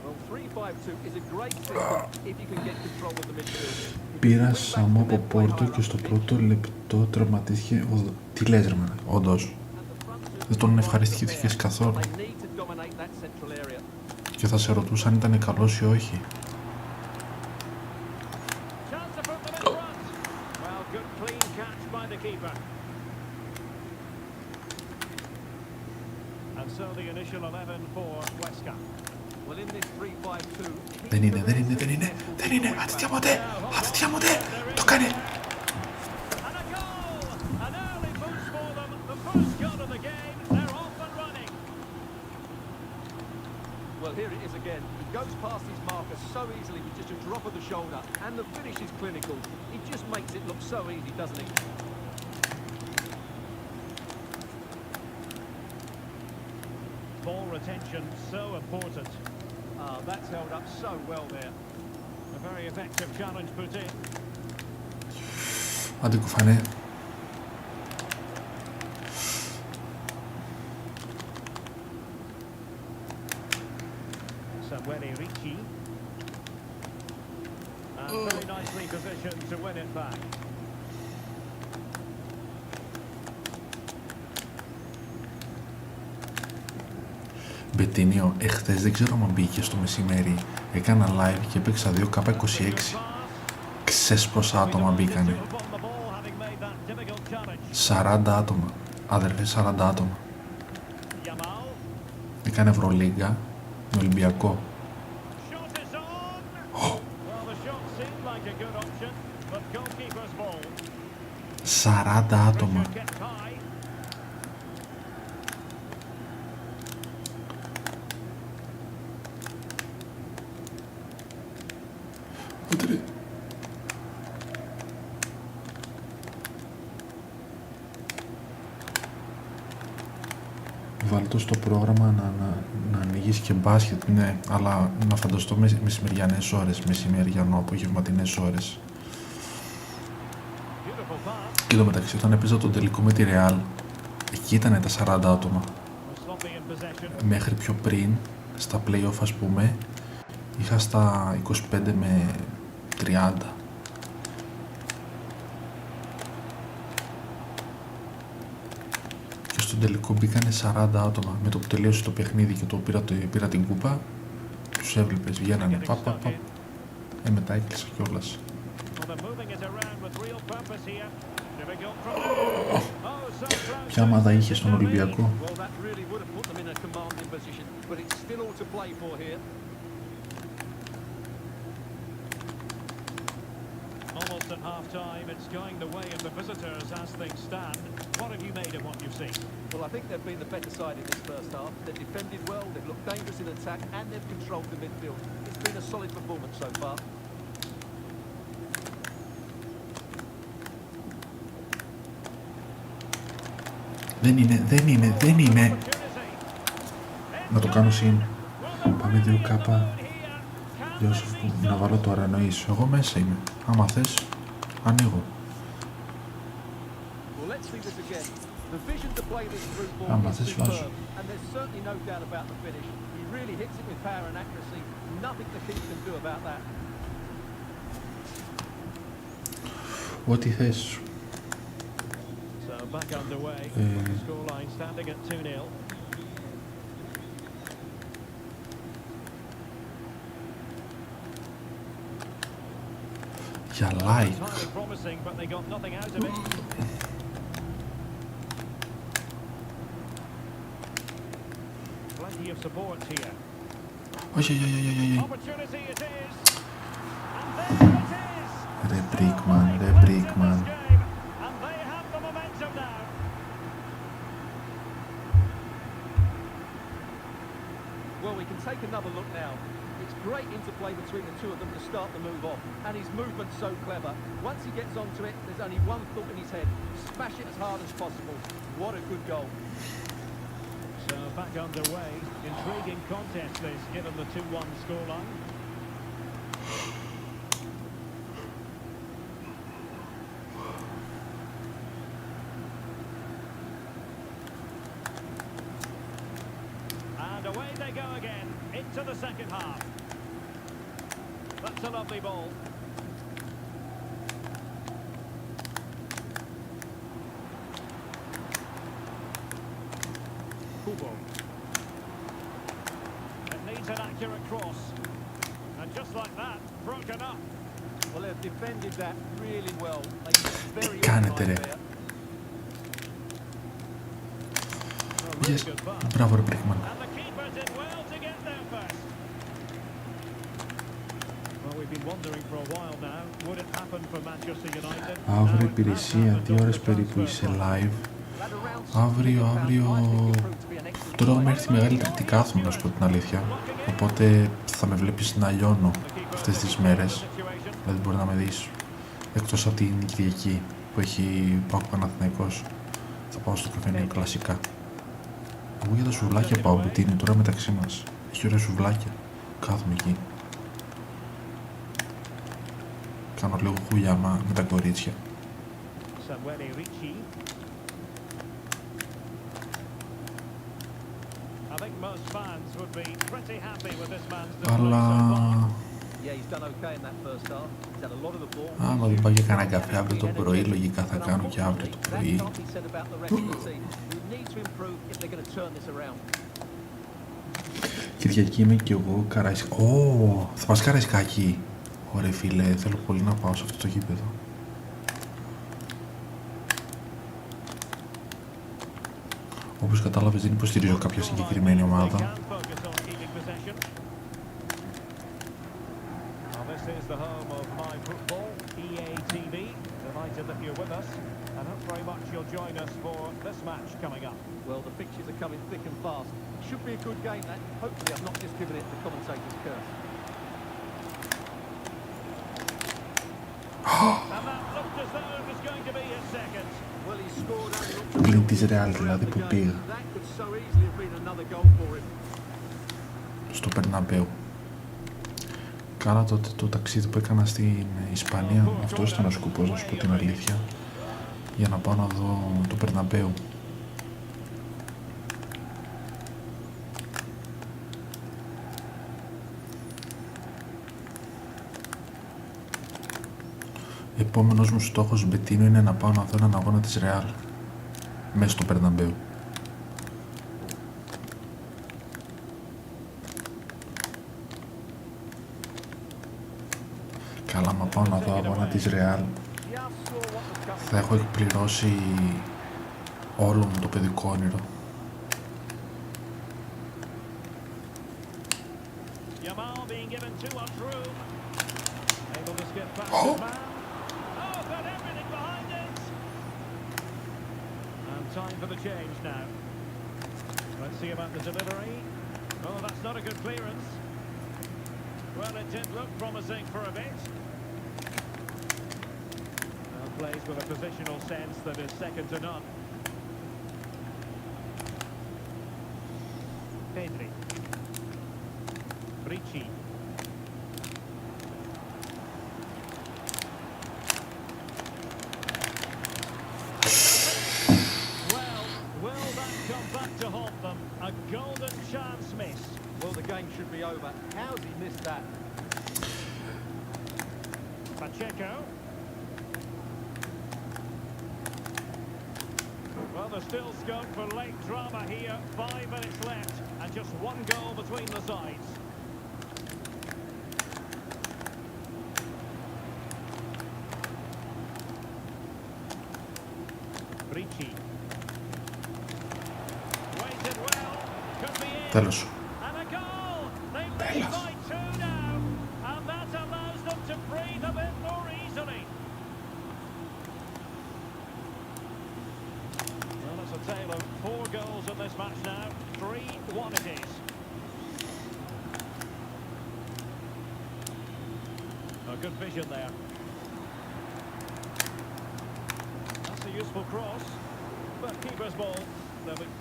Well, 3-5-2 is a great system if you can get control of the midfield. Πήρα Σαμό από Πόρτο και στο πρώτο λεπτό τραυματίστηκε. Τι λες ρε μάνα, όντως. And the front two Δεν τον ευχαριστήθηκες καθόλου. They need to dominate that central area. Και θα σε ρωτούσα αν ήταν καλός ή όχι. Chance to put them in front. Well, good clean catch by the keeper. And so the initial 11 for Huesca. Well, in this 3-5-2, Δεν είναι. Ατιάμονται. Το κάνει. And a goal! An early boost for them. The first goal of the game. They're off and running. well, here it is again. He goes past his marker so easily with just a drop of the shoulder, and the finish is clinical. He just makes it look so easy, doesn't he? Ball retention so important. That's held up so well there. A very effective challenge put in. Άντε κουφανέ. Samuele Ricci. And very nicely positioned to win it back. Μπετίνιο, εχθές δεν ξέρω αν μπήκε στο μεσημέρι. Έκανα live και έπαιξα 2K26. Ξέρεις πόσα άτομα μπήκανε. 40 άτομα. Αδερφέ, 40 άτομα. Έκανε Ευρωλίγκα με Ολυμπιακό. 40 άτομα. Βάλ' το στο πρόγραμμα να ανοίγεις και μπάσκετ, ναι, αλλά να φανταστώ μεσημεριανές ώρες, μεσημεριανό, απογευματινές ώρες. Και το μεταξύ, όταν έπαιζα τον τελικό με τη Real, εκεί ήταν τα 40 άτομα. Μέχρι πιο πριν, στα play-off ας πούμε, είχα στα 25 με 30. Και στον τελικό μπήκανε 40 άτομα. Με το που τελείωσε το παιχνίδι και το πήρα την κούπα, τους έβλεπες, βγαίνανε παπ. Μετά έκλεισα κιόλας. Ποια ομάδα είχε στον Ολυμπιακό? Almost at half-time, it's going the way of the visitors as things stand. What have you made of what you've seen? Well, I think they've been the better side in this first half. They've defended well, they've looked dangerous in attack, and they've controlled the midfield. It's been a solid performance so far. Δεν είναι. Να το κάνω συν. Πάμε 2K. Να βάλω τώρα, εννοείς. Εγώ μέσα είμαι. Άμα θες, ανοίγω. Άμα θες, βάζω. Ό,τι θες. Back underway. Scoreline standing at 2-0. Για like. Promising, but they got nothing out of it. Plenty of support here. Όχι. Opportunity it is. And there it is. Ρε Brickman. And they have the momentum now. Well, we can take another look now. It's great interplay between the two of them to start the move off, and his movement's so clever. Once he gets onto it, there's only one thought in his head: smash it as hard as possible. What a good goal. So back underway. Intriguing contest this, given the 2-1 scoreline. And away they go again, into the second half. That's a lovely ball. equal. It needs an accurate cross. And just like that, broken up. Well, they've defended that really well. They very Κάνετε ρε. A really Yes. good pass. Μπράβο ρε Μπρίκμαν. And the keeper did well to get there first. Well, we've been wondering for a while now. Would it happen for Manchester United? Αύριο υπηρεσία, 2 ώρες περίπου είσαι live. Αύριο... Τώρα έχω μέχρι τη Μεγάλη Τρίτη κάθομαι, να σου πω την αλήθεια. Οπότε θα με βλέπεις να λιώνω αυτές τις μέρες. Δηλαδή μπορεί να με δεις. Εκτός από την Κυριακή που έχει ΠΑΟΚ Παναθηναϊκός. Θα πάω στο καφενείο κλασικά. Εγώ για τα σουβλάκια πάω, μπουτίνι τώρα μεταξύ μας. Έχει ωραία σουβλάκια. Κάθομαι εκεί. Κάνω λίγο χουλιάμα με τα κορίτσια. Αλλά... άμα δεν πάω για κανένα καφέ αύριο το πρωί, λογικά θα κάνω και αύριο το πρωί. Κυριακή είμαι και εγώ Καραϊσκάκι. Ω, θα πας Καραϊσκάκι. Ωραία φίλε, θέλω πολύ να πάω σε αυτό το γήπεδο. Όπως κατάλαβες δεν υποστηρίζω κάποια συγκεκριμένη ομάδα. Well, the fixtures are coming thick and fast. Should be a good game, that. Hopefully I've not just given it the commentator's curse. And that looked as though it was going to be his second. Well, he scored only Το πλήν της Ρεάλ δηλαδή που πήγα. That could so easily have been another goal for him. Στο Περναμπέου. Κάνα τότε το ταξίδι που έκανα στην Ισπανία, αυτός ήταν ο σκοπός, να σου πω την αλήθεια, για να πάω να δω το Περναμπέου. Επόμενος μου στόχος Μπετίνο είναι να πάω να δω έναν αγώνα της Ρεάλ μέσα στο Περναμπέου. Καλά, άμα πάω να δω αγώνα της Ρεάλ θα έχω εκπληρώσει όλο μου το παιδικό όνειρο. Time for the change now. Let's see about the delivery. Oh, that's not a good clearance. Well, it did look promising for a bit. Well, plays with a positional sense that is second to none. Pedri. Ricci. A golden chance miss. Well, the game should be over. How's he missed that? Pacheco. Well, there's still scope for late drama here. 5 minutes left and just one goal between the sides. Ricci. Τέλος. Τέλος. Taylor, 4 goals in this match now. 3-1 it is. A good vision there. That's a useful cross, but keeper's ball.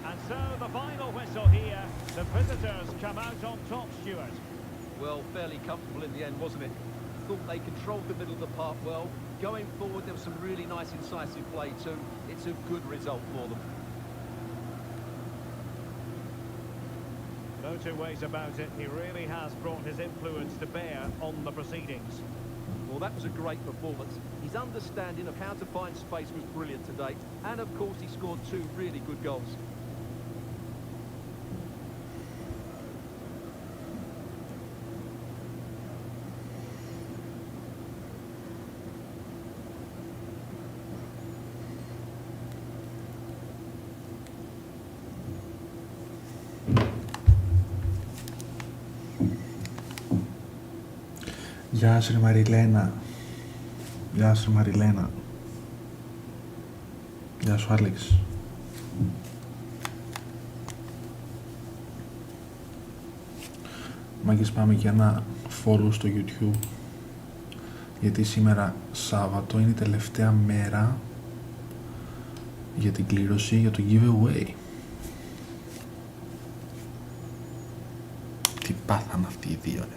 And so the final whistle here. The visitors come out on top, Stuart. Well, fairly comfortable in the end, wasn't it? Thought they controlled the middle of the park well. Going forward, there was some really nice incisive play too. It's a good result for them. No two ways about it. He really has brought his influence to bear on the proceedings. Well, that was a great performance. His understanding of how to find space was brilliant today. And, of course, he scored 2 really good goals. Γεια σου ρε Μαριλένα. Γεια σου Μαριλένα. Γεια σου Άλεξ. Μάγκες, πάμε για ένα follow στο YouTube, γιατί σήμερα Σάββατο είναι η τελευταία μέρα για την κλήρωση για το giveaway. Τι πάθαν αυτοί οι δύο ρε.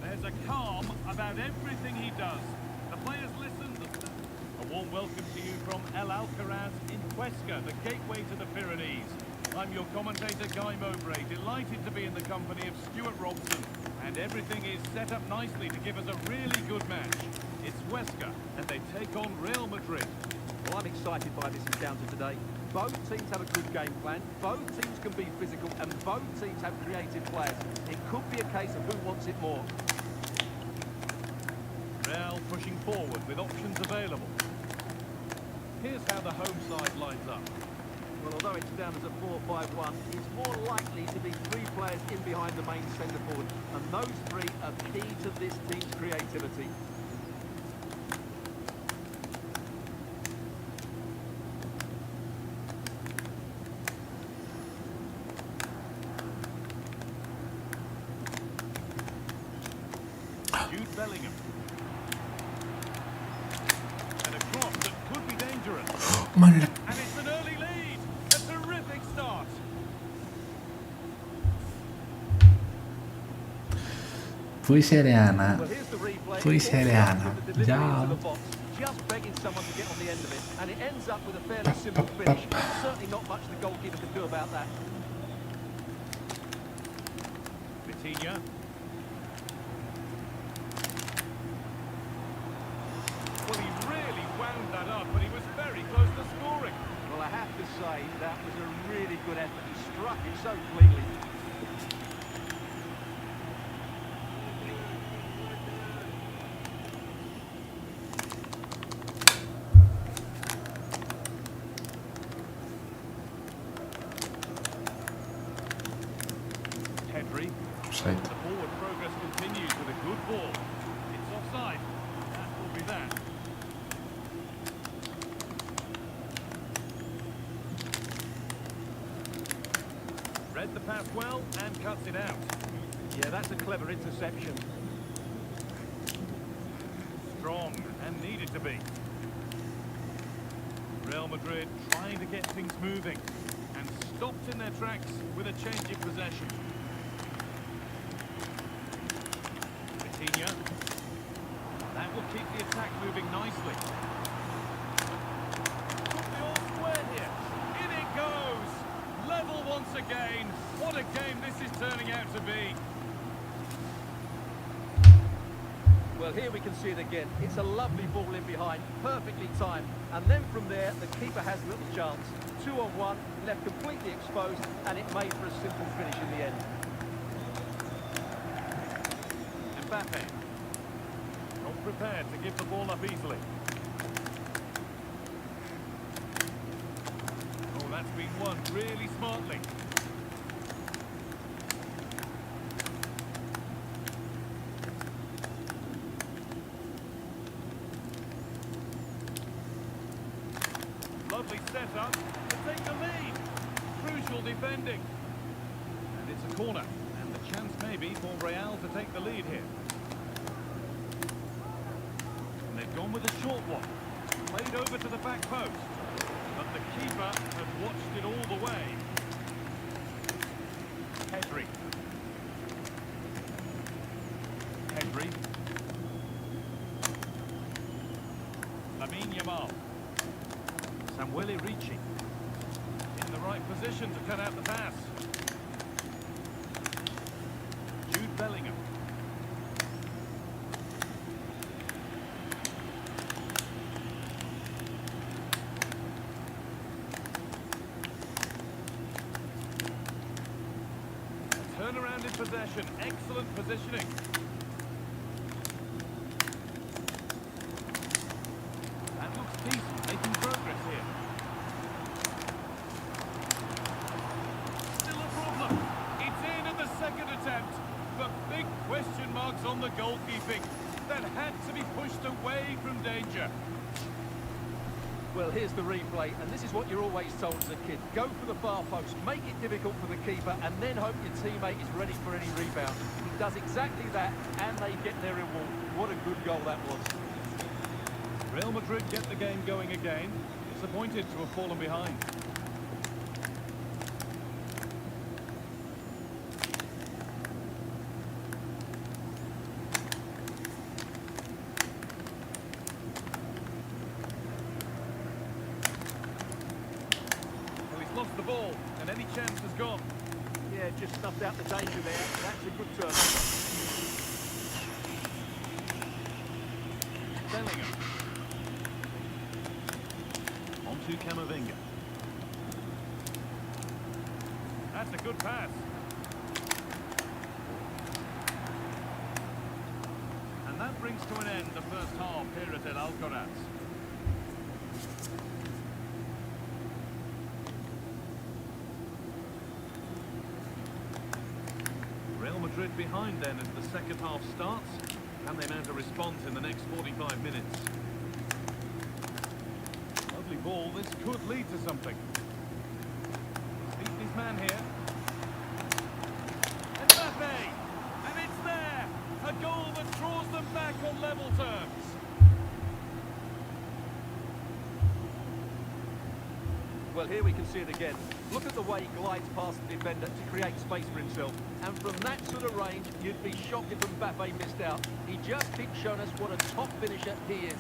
There's a calm about everything he does. The players listen. A warm welcome to you from El Alcaraz in Huesca, the gateway to the Pyrenees. I'm your commentator, Guy Mowbray, delighted to be in the company of Stuart Robson. And everything is set up nicely to give us a really good match. It's Huesca, and they take on Real Madrid. Well, I'm excited by this encounter today. Both teams have a good game plan, both teams can be physical, and both teams have creative players. It could be a case of who wants it more. Real pushing forward with options available. Here's how the home side lines up. Well, although it's down as a 4-5-1, it's more likely to be three players in behind the main centre forward, and those three are key to this team's creativity. Jude Bellingham. And a cross that could be dangerous. Μαλα... And it's an early lead. A terrific start. Πού είσαι ρε Άννα. Well, here's the replay. Πού είσαι ρε Άννα. Γεια. Just begging someone to get on the end of it, and it ends up with a fairly simple finish. Certainly not much the goalkeeper can do about that. Vitinha. Well, he really wound that up, but he was very close to scoring. Well, I have to say, that was a really good effort. He struck it so cleanly. Henry. Offside. The forward progress continues with a good ball. It's offside. That will be that. Read the pass well and cuts it out. Yeah, that's a clever interception. Strong and needed to be. Real Madrid trying to get things moving and stopped in their tracks with a change in possession. Vitinha. That will keep the attack moving nicely. Could be all square here. In it goes. Level once again. What a game this is turning out to be. Well, here we can see it again. It's a lovely ball in behind, perfectly timed. And then from there, the keeper has little chance. 2-on-1, left completely exposed, and it made for a simple finish in the end. Mbappe. Not prepared to give the ball up easily. Oh, that's been won really smartly. Lovely setup to take the lead. Crucial defending. And it's a corner. And the chance maybe for Real to take the lead here. And they've gone with a short one. Played over to the back post. But the keeper has watched it all the way. Henry. Henry. Lamine Yamal. Samuele Ricci. In the right position to cut out the pass. Jude Bellingham. Splendid possession, excellent positioning. That looks decent, making progress here. Still a problem. It's in the second attempt. But big question marks on the goalkeeping. That had to be pushed away from danger. Well, here's the replay, and this is what you're always told as a kid. Go for the far post, make it difficult for the keeper, and then hope your teammate is ready for any rebound. He does exactly that, and they get their reward. What a good goal that was. Real Madrid get the game going again. Disappointed to have fallen behind. Lost the ball, and any chance has gone. Yeah, just snuffed out the danger there. That's a good turn. Bellingham. On to Camavinga. That's a good pass. And that brings to an end the first half here at El Alcoraz. Real Madrid behind then as the second half starts. Can they mount a response in the next 45 minutes? Lovely ball, this could lead to something. Beating his man here. Mbappe! And it's there! A goal that draws them back on level terms. Well, here we can see it again. Look at the way he glides past the defender to create space for himself. And from that sort of range, you'd be shocked if Mbappe missed out. He just keeps showing us what a top finisher he is.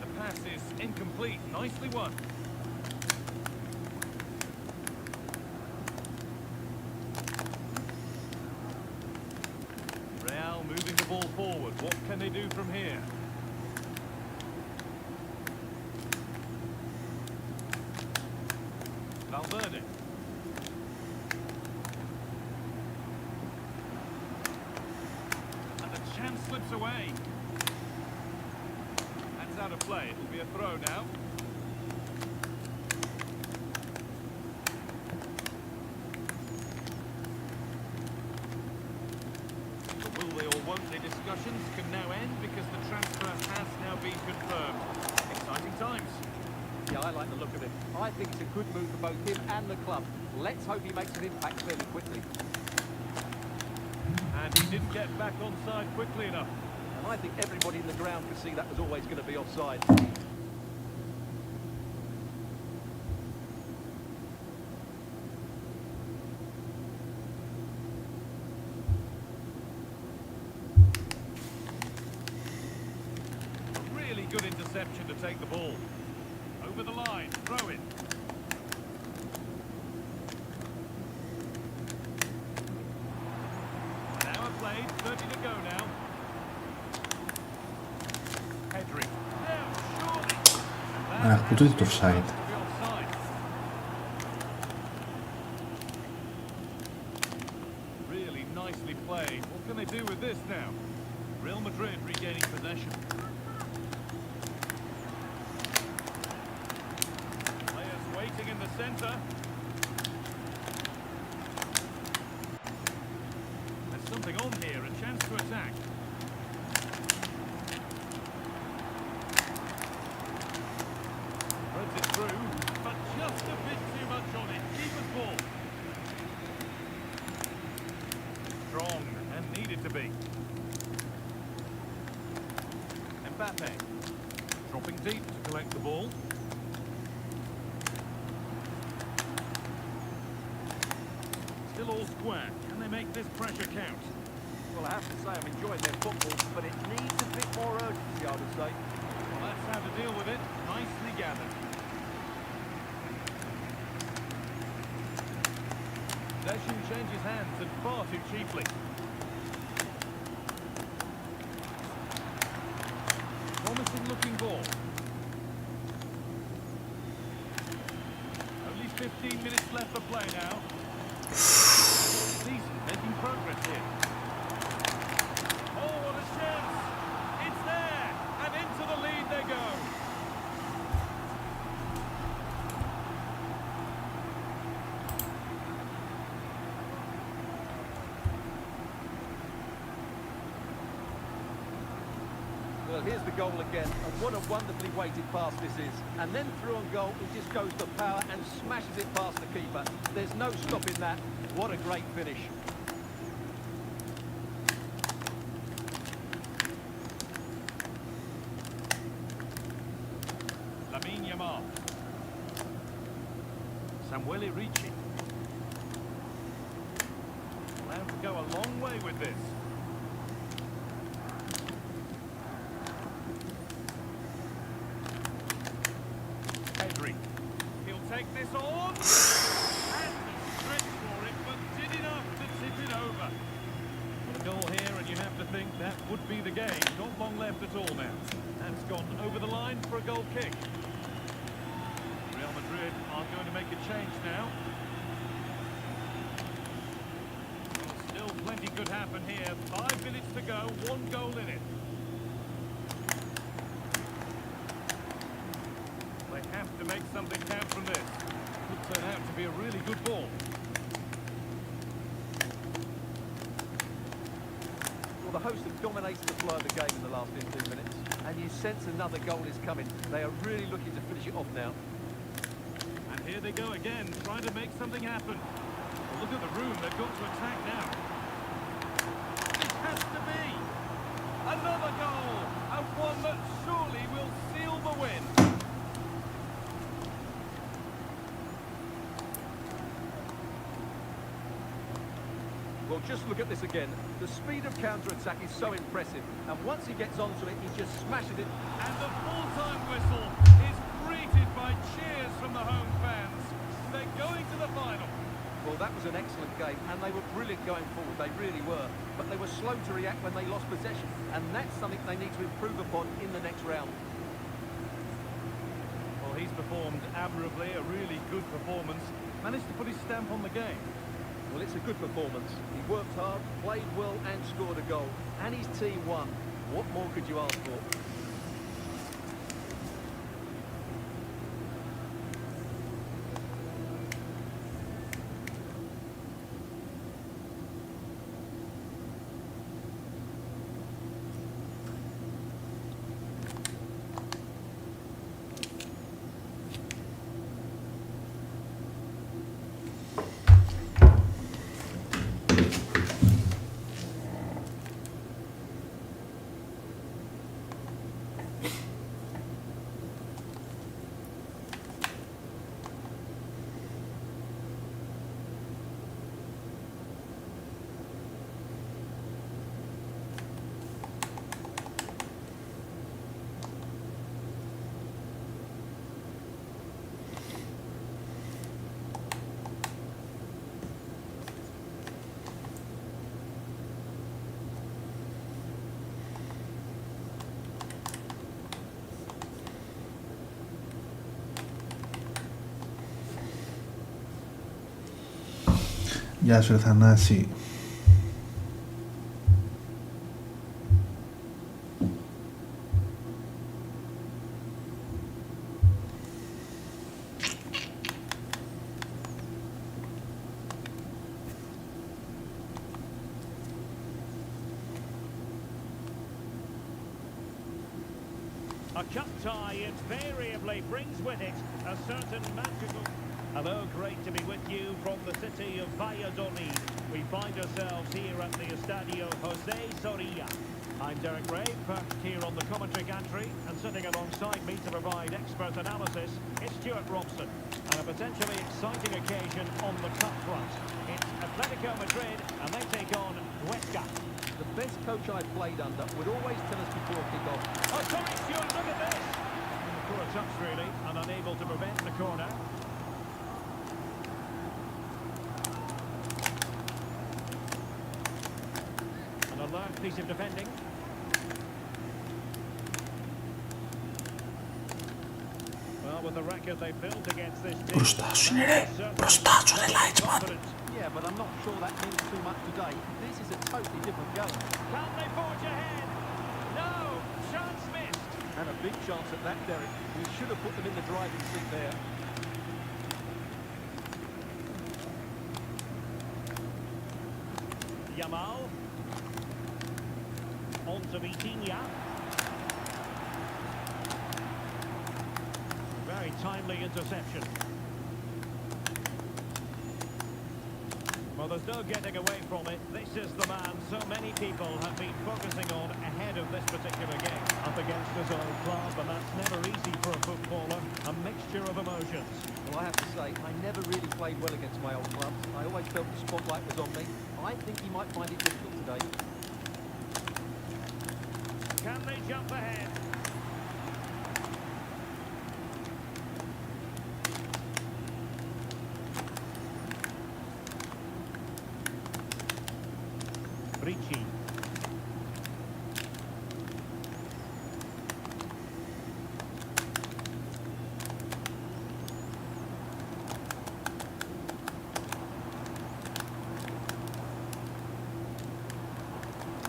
The pass is incomplete. Nicely won. Real moving the ball forward. What can they do from here? Valverde. And the chance slips away. That's out of play. It'll be a throw now. The will they or won't they discussions can now end because the transfer has now been confirmed. Exciting times. Yeah, I like the look of it. I think it's a good move for both him and the club. Let's hope he makes an impact fairly quickly. And he didn't get back on side quickly enough. And I think everybody in the ground could see that was always going to be offside. A really good interception to take the ball. Over the line, throw it. An hour played, 30 to go now. Pedri. Now, surely. Ach, που το offside. Really nicely played. What can they do with this now? Real Madrid regaining possession. Waiting in the centre. There's something on here, a chance to attack. Threads it through, but just a bit too much on it. Keeper's ball. Strong and needed to be. Mbappe. Dropping deep to collect the ball. Still all square. Can they make this pressure count? Well, I have to say I'm enjoying their football, but it needs a bit more urgency, I would say. Well, that's how to deal with it. Nicely gathered. Possession changes hands and far too cheaply. Promising looking ball. 15 minutes left for play now. Decent, making progress here. Oh, what a chance! It's there, and into the lead they go. Well, here's the goal again, and what a wonderfully weighted pass this is. And then through on goal, he just goes to power and smashes it past the keeper. There's no stopping that. What a great finish. Lamine Yamal. Samuele Ricci. Allowed to go a long way with this. Pedri. He'll take this on. And he stretched for it, but did enough to tip it over. Well, a goal here, and you have to think that would be the game. Not long left at all now. That's gone over the line for a goal kick. Real Madrid are going to make a change now. Well, still plenty could happen here. 5 minutes to go, 1 goal in it. They have to make something count from this. Could turn out to be a really good ball. Well, the hosts have dominated the flow of the game in the last 15 minutes, and you sense another goal is coming. They are really looking to finish it off now. And here they go again, trying to make something happen. Well, look at the room they've got to attack now. It has to be! Another goal! And one that surely will seal the win. Well, just look at this again. The speed of counter-attack is so impressive, and once he gets onto it, he just smashes it. And the full-time whistle is greeted by cheers from the home fans. They're going to the final. Well, that was an excellent game, and they were brilliant going forward. They really were. But they were slow to react when they lost possession, and that's something they need to improve upon in the next round. Well, he's performed admirably, a really good performance. Managed to put his stamp on the game. Well, it's a good performance. He worked hard, played well, and scored a goal. And his team won. What more could you ask for? Γεια σου, ρε Θανάση. A cup tie invariably brings with it a certain magical... Hello, great to be with you from the city of Valladolid. We find ourselves here at the Estadio José Zorrilla. I'm Derek Ray, perched here on the commentary gantry, and sitting alongside me to provide expert analysis is Stuart Robson. And a potentially exciting occasion on the cup front. It's Atletico Madrid, and they take on Huesca. The best coach I've played under would always tell us before kick-off. Oh, sorry, Stuart, look at this! Poor touch, really, and unable to prevent the corner. An alert piece of defending. Well, with the record they built against this team. Μπροστά σου είναι ρε. Μπροστά σου ρε Lightsman. Yeah, but I'm not sure that means too much today. This is a totally different game. Can they forge ahead? No, chance missed. And a big chance at that, Derek. We should have put them in the driving seat there. Yamal. On to Vitinha. Very timely interception. Well, there's no getting away from it. This is the man so many people have been focusing on ahead of this particular game. Up against his old club, and that's never easy for a footballer. A mixture of emotions. Well, I have to say, I never really played well against my old clubs. I always felt the spotlight was on me. I think he might find it difficult today. Can they jump ahead? Ricci.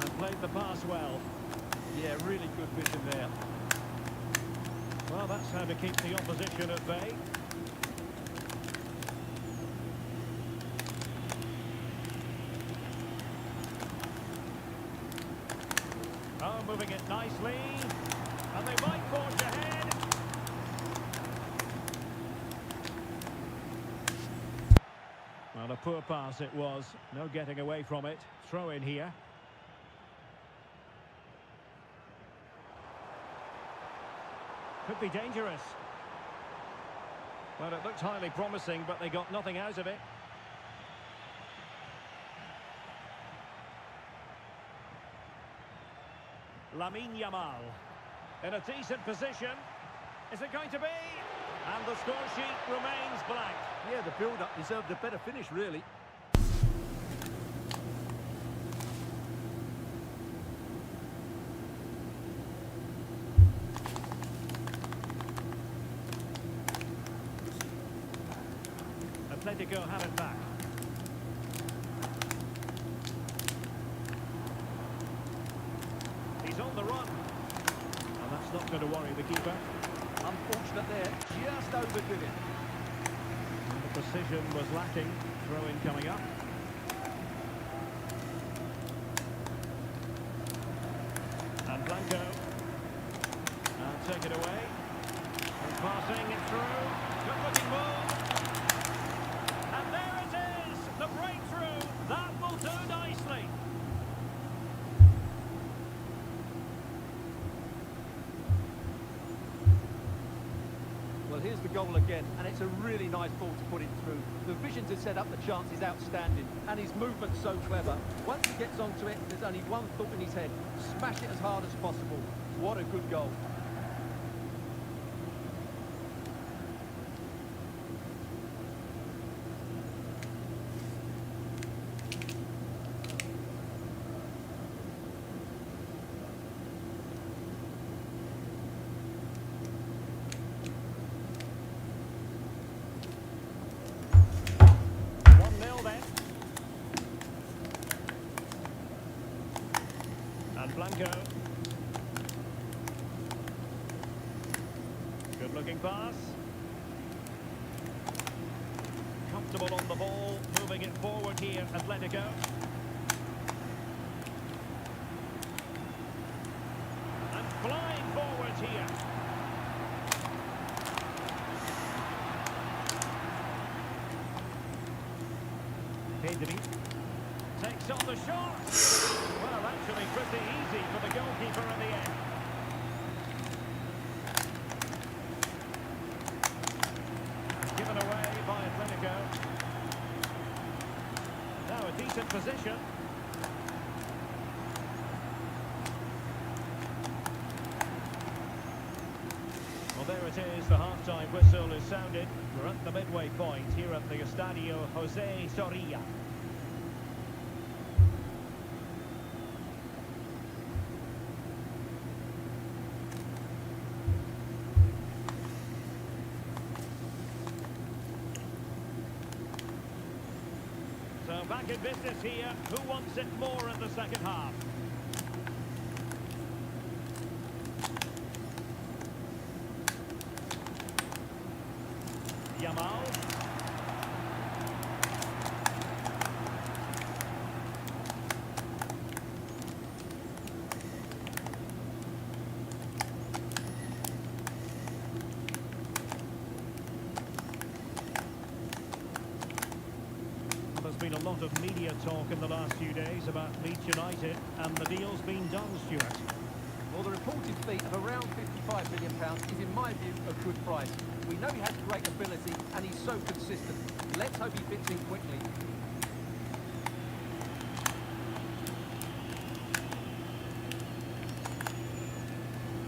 And played the pass well. Yeah, really good vision there. Well, that's how to keep the opposition at bay. Oh, moving it nicely. And they might forge ahead. Well, a poor pass it was. No getting away from it. Throw in here. Could be dangerous. Well, it looked highly promising, but they got nothing out of it. Lamine Yamal in a decent position. Is it going to be? And the score sheet remains blank. Yeah, the build-up deserved a better finish, really. Atletico have it back. He's on the run. And that's not going to worry the keeper. Unfortunate there, just overdid it. And the precision was lacking. Throw-in coming up. And Blanco. And take it away. And passing it through. Good-looking ball. And there it is! The breakthrough! That will do nicely. Well, here's the goal again, and it's a really nice ball to put it through. The vision to set up the chance is outstanding, and his movement's so clever. Once he gets onto it, there's only one thought in his head: smash it as hard as possible. What a good goal. Blanco. Good looking pass. Comfortable on the ball, moving it forward here, Atletico. And flying forward here. Pedri takes on the shot. Well, actually pretty easy for the goalkeeper in the end. Given away by Atletico. Now a decent position. Well, there it is. The half-time whistle is sounded. We're at the midway point here at the Estadio José Zorrilla. back in business here. Who wants it more in the second half? Yamal. There's been a lot of media talk in the last few days about Leeds United, and the deal's been done, Stuart. Well, the reported fee of around £55 million is, in my view, a good price. We know he has great ability, and he's so consistent. Let's hope he fits in quickly.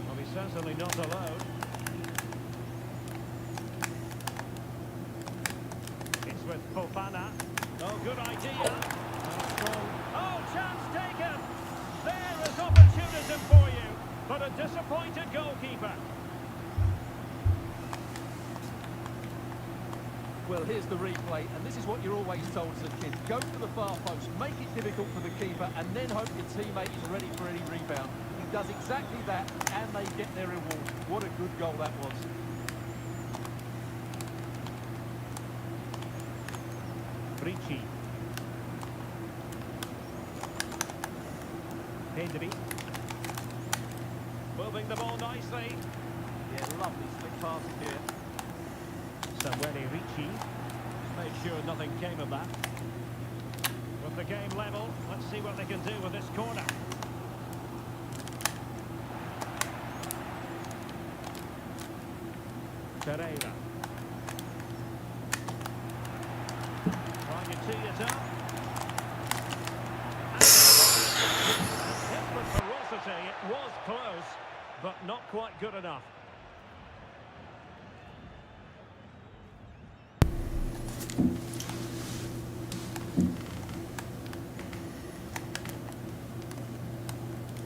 Well, he's certainly not alone. It's with Fofana. Oh, good idea. Oh, chance taken. There is opportunism for you, but a disappointed goalkeeper. Well, here's the replay, and this is what you're always told as a kid. Go for the far post, make it difficult for the keeper, and then hope your teammate is ready for any rebound. He does exactly that, and they get their reward. What a good goal that was. Ricci. Henry. Moving the ball nicely. Yeah, lovely slick passing here. Samuele Ricci. Made sure nothing came of that. With the game level, let's see what they can do with this corner. Pereira. Trying to tee it up. And hit with ferocity. It was close, but not quite good enough.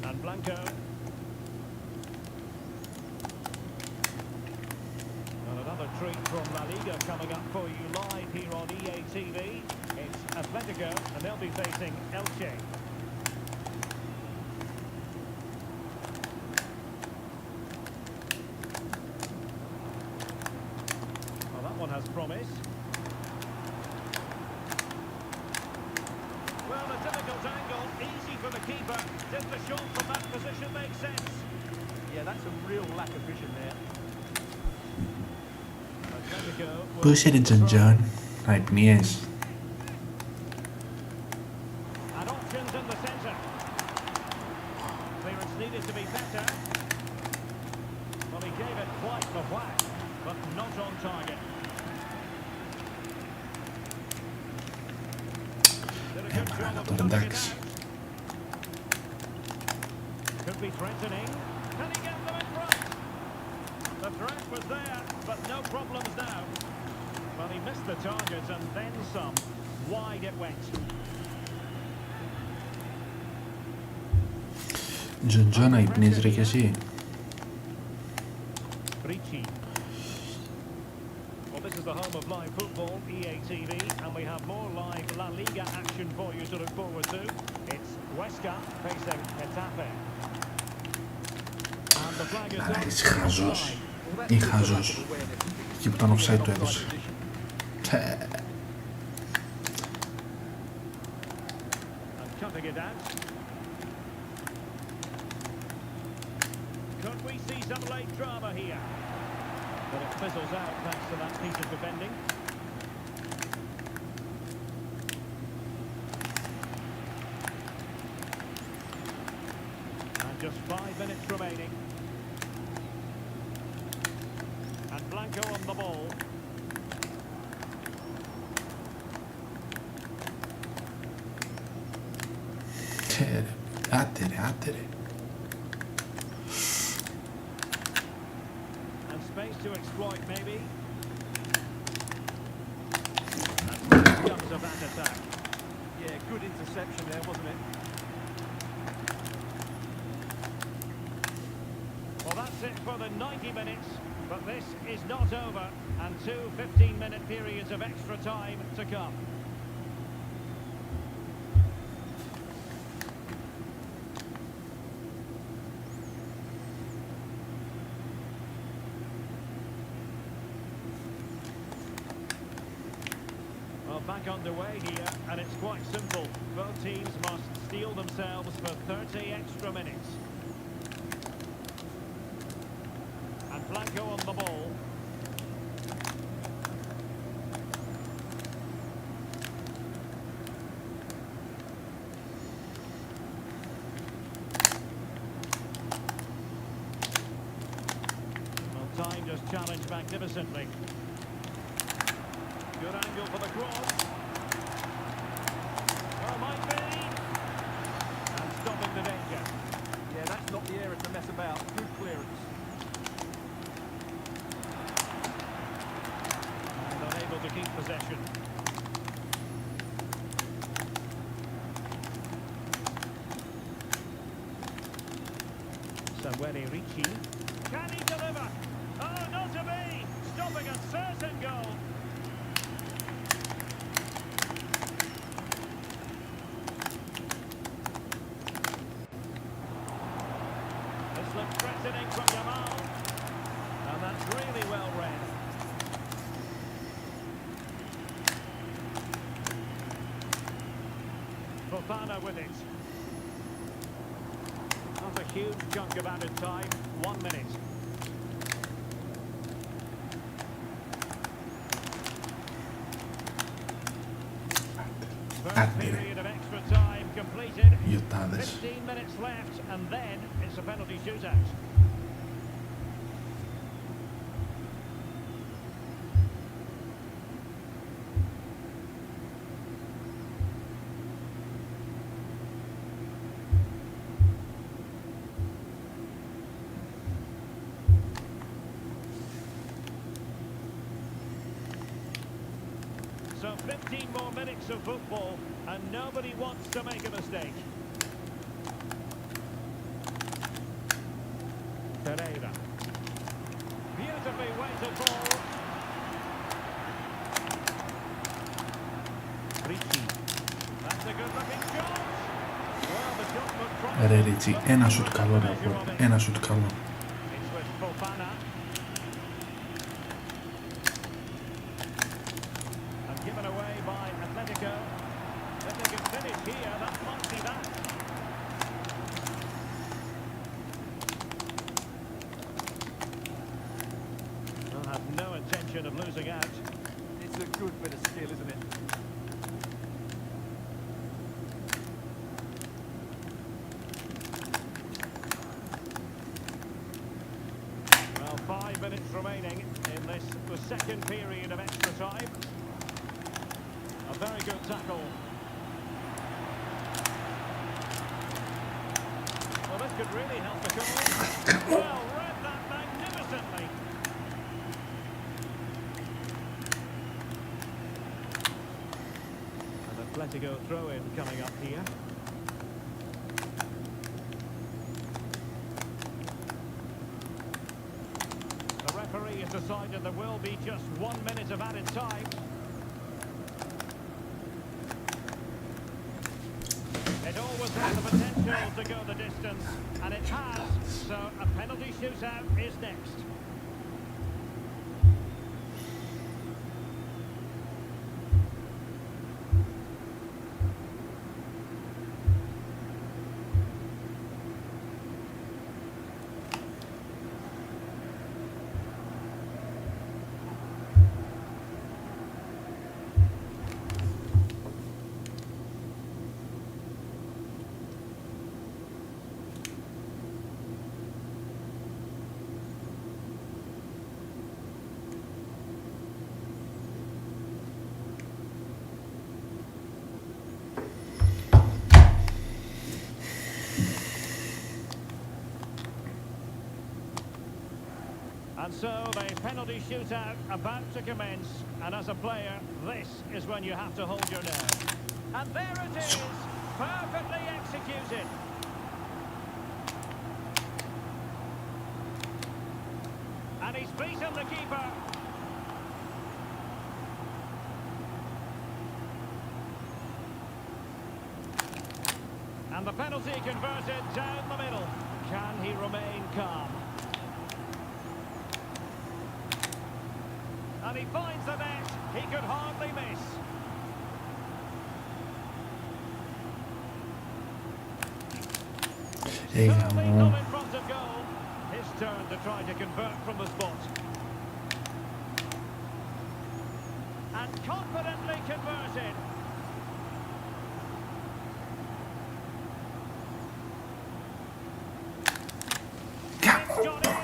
And Blanco. And another treat from La Liga coming up for you live here on EA TV. It's Atletico, and they'll be facing Elche. Well, that one has promise. Well, a difficult angle, easy for the keeper. Did the shot from that position make sense? Yeah, that's a real lack of vision there. Πού είσαι ρε Τζον, αϊπνίες. And options in the centre. Clearance needed to be better. Well, he gave it quite the whack, but not on target. Did a good job of cutting it out. Could be threatening. Can he get them in front? The threat was there, but no problems now. Well, he missed the target and then some. Wide it went. Τζον, αϊπνίες ρε κι εσύ. Ricci. Well, this is the home of live football, EA TV, and we have more live La Liga action for you to look forward to. It's Huesca facing Getafe. And the flag is Αλλά είσαι χαζός. Ή χαζός. Εκεί που τον offside του έδωσε. And cutting it out. Could we see some late drama here? But it fizzles out thanks to that piece of defending. And just 5 minutes remaining. And Blanco on the ball. Άντε ρε, άντε ρε. And space to exploit, maybe. That's the guts of that attack. Yeah, good interception there, wasn't it? Well, that's it for the 90 minutes, but this is not over, and two 15-minute periods of extra time to come. back underway here, and it's quite simple. Both teams must steel themselves for 30 extra minutes. And Blanco on the ball. Well, time just challenged magnificently. Good angle for the cross. Oh, might be. And stopping the danger. Yeah, that's not the area to mess about. Good clearance. And unable to keep possession. Samuele Ricci. Can he deliver? Oh, not to be! Stopping a certain goal. This looks threatening from Jamal. And that's really well read. Fofana with it. Not a huge chunk of added time. 1 minute. First period of extra time completed. Γιωτάδες. 15 minutes left, and then it's a penalty shootout. So 15 more minutes of football, and nobody wants to make a mistake. Pereira. Beautifully weighted ball. Ricci. That's a good looking shot. Well, the shot looked promising. Ρε Ρίτσι, ένα σουτ καλό να πω. Ένα σουτ καλό. It's with Fofana. And given away by Atletico. If they can finish here, that might be that. They'll have no intention of losing out. It's a good bit of skill, isn't it? Well, 5 minutes remaining in this, the second period of extra time. A very good tackle. Well, this could really help the cause. Well, read that magnificently. An Atletico throw-in coming up here. The referee has decided there will be just 1 minute of added time. It always has the potential to go the distance, and it has, so a penalty shootout is next. And so the penalty shootout about to commence, and as a player, this is when you have to hold your nerve. And there it is, perfectly executed. And he's beaten the keeper. And the penalty converted down the middle. Can he remain calm? And he finds the net. He could hardly miss. surely γαμό. not in front of goal. His turn to try to convert from the spot. And confidently converted. It's got in.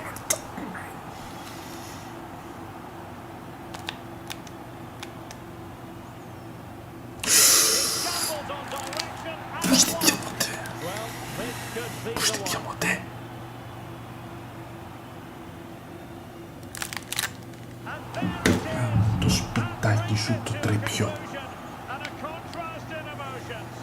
He stumbles on direction and Πώς δεν one. διώκονται. Well, this could be Πώς the δεν one. διώκονται. And there it is. Το σπιτάκι σου το τρίπιο. And a contrast in emotions.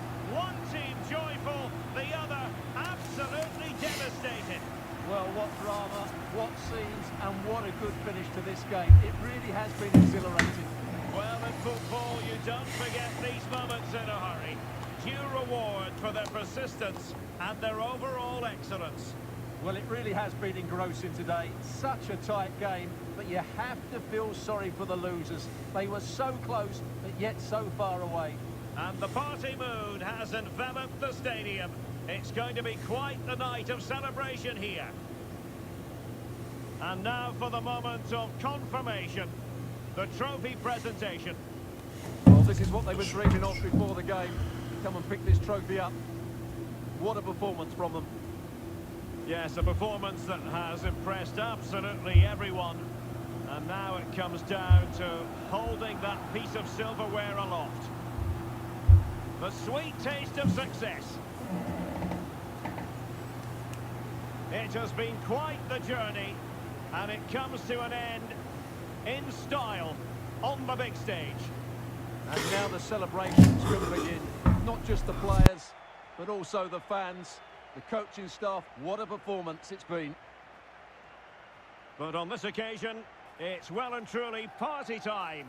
One team joyful, the other absolutely devastated. Well, what drama, what scenes, and what a good finish to this game. It really has been exhilarating. Well, in football, you don't forget these moments in a hurry. Due reward for their persistence and their overall excellence. Well, it really has been engrossing today. Such a tight game, but you have to feel sorry for the losers. They were so close, but yet so far away. And the party mood has enveloped the stadium. It's going to be quite the night of celebration here. And now for the moment of confirmation. The trophy presentation. Well, this is what they were dreaming of before the game. Come and pick this trophy up. What a performance from them. Yes, a performance that has impressed absolutely everyone. And now it comes down to holding that piece of silverware aloft. The sweet taste of success. It has been quite the journey, and it comes to an end in style on the big stage. And now the celebrations can begin. Not just the players, but also the fans, the coaching staff. What a performance it's been. But on this occasion, it's well and truly party time.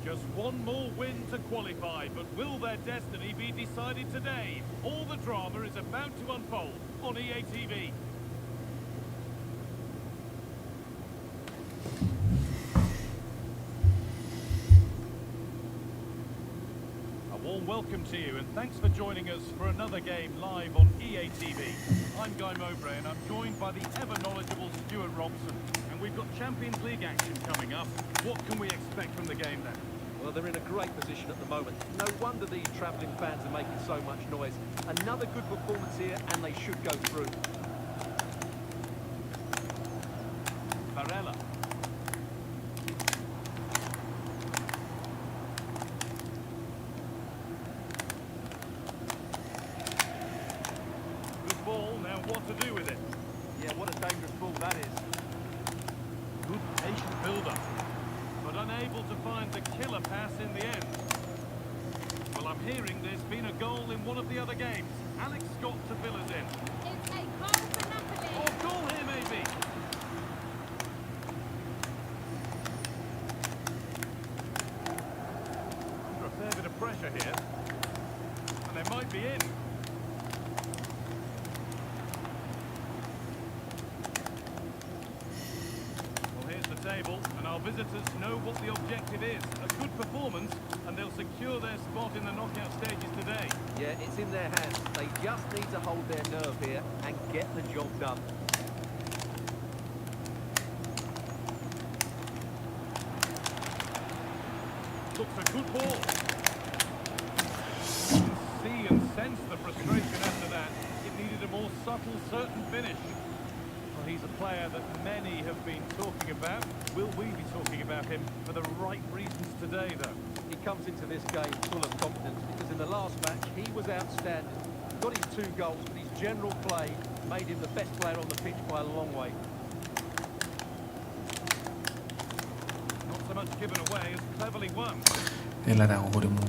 Just one more win to qualify, but will their destiny be decided today? All the drama is about to unfold on EA TV. A warm welcome to you, and thanks for joining us for another game live on EA TV. I'm Guy Mowbray, and I'm joined by the ever-knowledgeable Stuart Robson. And we've got Champions League action coming up. What can we expect from the game then? Well, they're in a great position at the moment. No wonder these travelling fans are making so much noise. Another good performance here, and they should go through. Varela. Good ball, now what to do with it? Yeah, what a dangerous ball that is. Good patient build-up, but unable to find the killer pass in the end. Well, I'm hearing there's been a goal in one of the other games. Alex Scott to fill us in. It's a goal for Napoli. Oh, goal here maybe. Under a fair bit of pressure here. And they might be in. Table, and our visitors know what the objective is. A good performance, and they'll secure their spot in the knockout stages today. Yeah, it's in their hands. They just need to hold their nerve here and get the job done. Looks a good ball. You can see and sense the frustration after that. It needed a more subtle, certain finish. He's a player that many have been talking about. Will we be talking about him for the right reasons today, though? He comes into this game full of confidence because in the last match he was outstanding. Got his 2 goals, but his general play made him the best player on the pitch by a long way. Not so much given away as cleverly won. Έλα ρε αγόρι μου.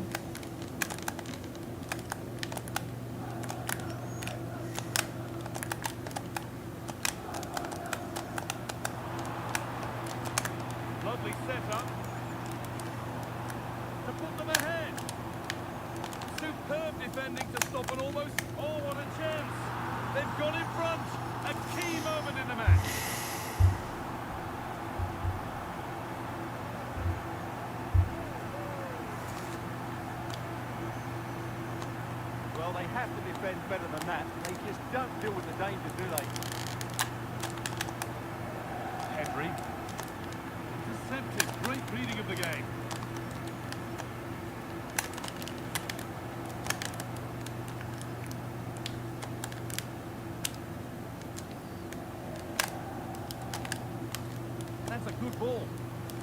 Lovely setup to put them ahead. Superb defending to stop an almost... Oh, what a chance. They've gone in front. A key moment in the match. Well, they have to defend better than that. They just don't deal with the danger, do they? Henry. Deceptive, great reading of the game. That's a good ball.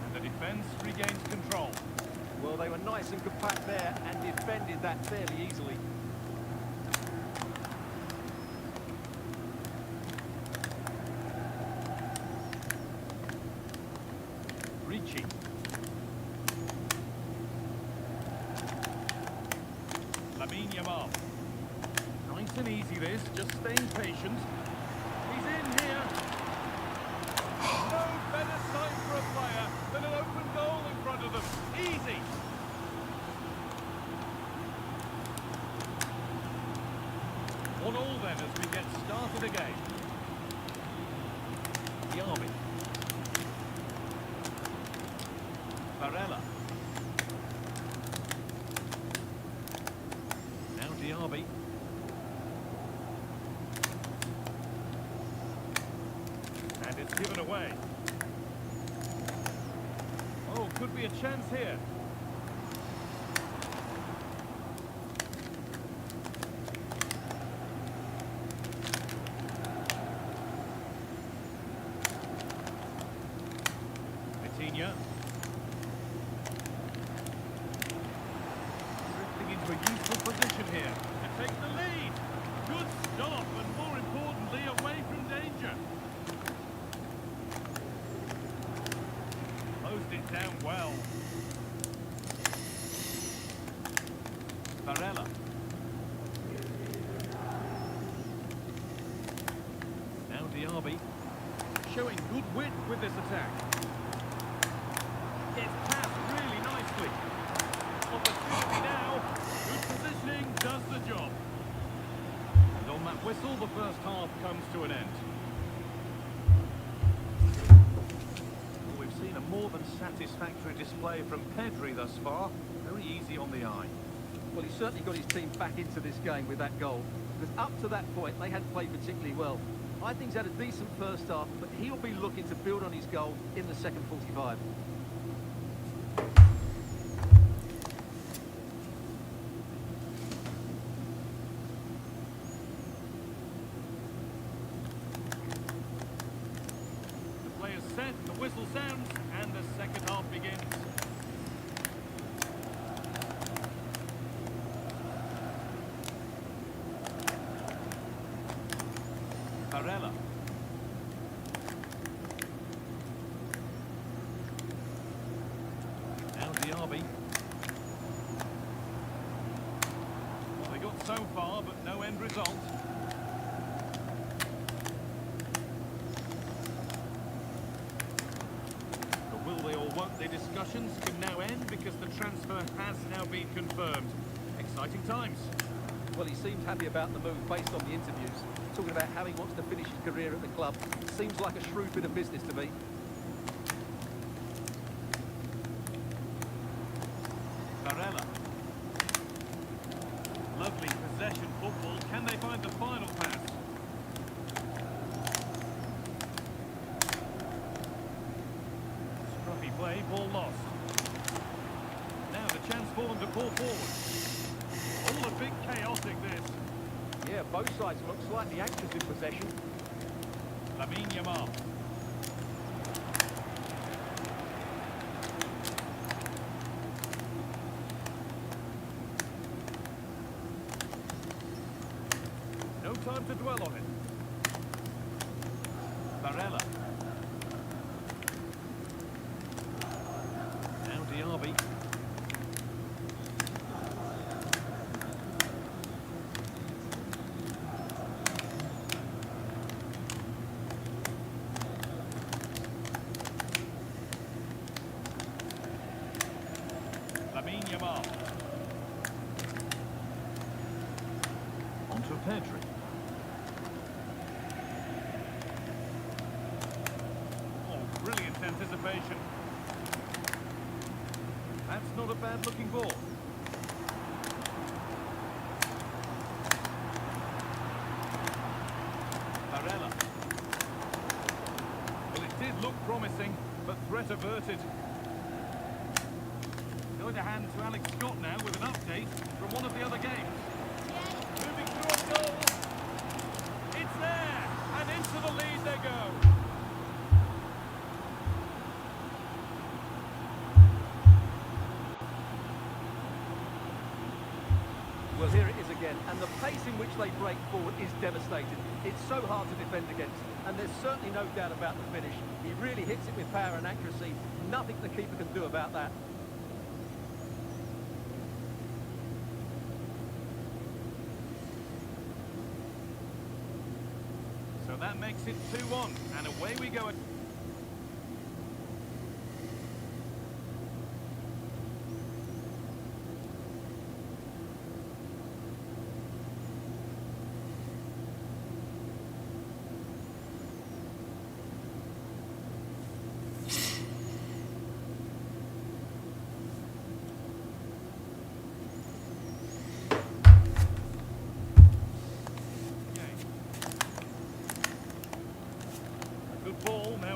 And the defence regains control. Well, they were nice and compact there and defended that fairly easily. Ricci. Lamine Yamal. Nice and easy this, just staying patient. He's in here. No better sight for a player than an open goal in front of them. Easy. On all then as we get started again. Diaby. Varela. Now Diaby. And it's given away. Oh, could be a chance here. Vitinha. Drifting into a useful position here to take the lead. Good stop, and more importantly, away from danger. Closed it down well. Varela. Now Diaby. Showing good width with this attack. Gets past really nicely. quickly. Opportunity now. Good positioning does the job. And on that whistle, the first half comes to an end. Well, we've seen a more than satisfactory display from Pedri thus far. Very easy on the eye. Well, he's certainly got his team back into this game with that goal. Because up to that point, they hadn't played particularly well. I think he's had a decent first half, but he'll be looking to build on his goal in the second 45. The player's set, the whistle sounds, and the second half begins. Barella. Now Diaby. Well, they got so far, but no end result. The will they or won't they discussions can now end because the transfer has now been confirmed. Exciting times. Well, he seemed happy about the move based on the interviews. Talking about how he wants to finish his career at the club. Seems like a shrewd bit of business to me. Barella. Lovely possession football. Can they find the final pass? Scruffy play, ball lost. Now the chance for them to pull forward. All a bit chaotic this. Yeah, both sides look slightly anxious in possession. Lamine Yamal. No time to dwell on it. Barella. Now Diaby. Lamine Yamal. Onto Pedri. Oh, brilliant anticipation. That's not a bad looking ball. Barella. Well, it did look promising, but threat averted. Going to hand to Alex Scott now with an update from one of the other games. Moving through a goal. It's there, and into the lead they go. Well, here it is again, and the pace in which they break forward is devastating. It's so hard to defend against, and there's certainly no doubt about the finish. He really hits it with power and accuracy. Nothing the keeper can do about that. So that makes it 2-1, and away we go. Good ball, now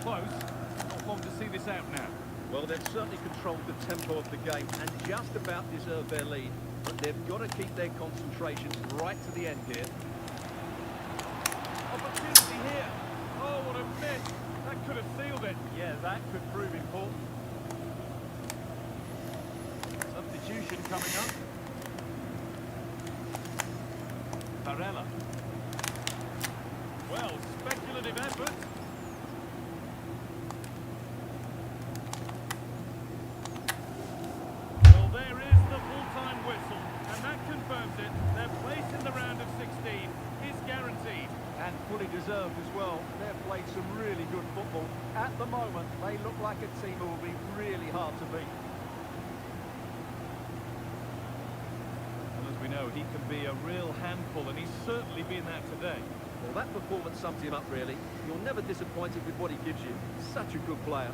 close. Not long to see this out now. Well, they've certainly controlled the tempo of the game and just about deserved their lead. But they've got to keep their concentration right to the end here. Opportunity here. Oh, what a miss. That could have sealed it. Yeah, that could prove important. Substitution coming up. Barella. Well, speculative effort. Well, there is the full-time whistle, and that confirms it. Their place in the round of 16 is guaranteed. And fully deserved as well. They've played some really good football. At the moment, they look like a team who will be really hard to beat. Well, as we know, he can be a real handful, and he's certainly been that today. Well, that performance sums him up, really. You're never disappointed with what he gives you. Such a good player.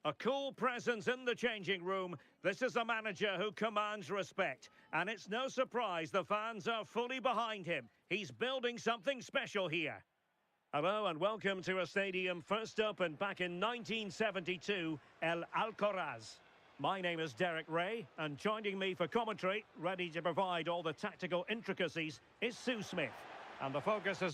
A cool presence in the changing room. This is a manager who commands respect. And it's no surprise the fans are fully behind him. He's building something special here. Hello and welcome to a stadium first opened back in 1972, El Alcoraz. My name is Derek Ray, and joining me for commentary, ready to provide all the tactical intricacies, is Sue Smith. And the focus is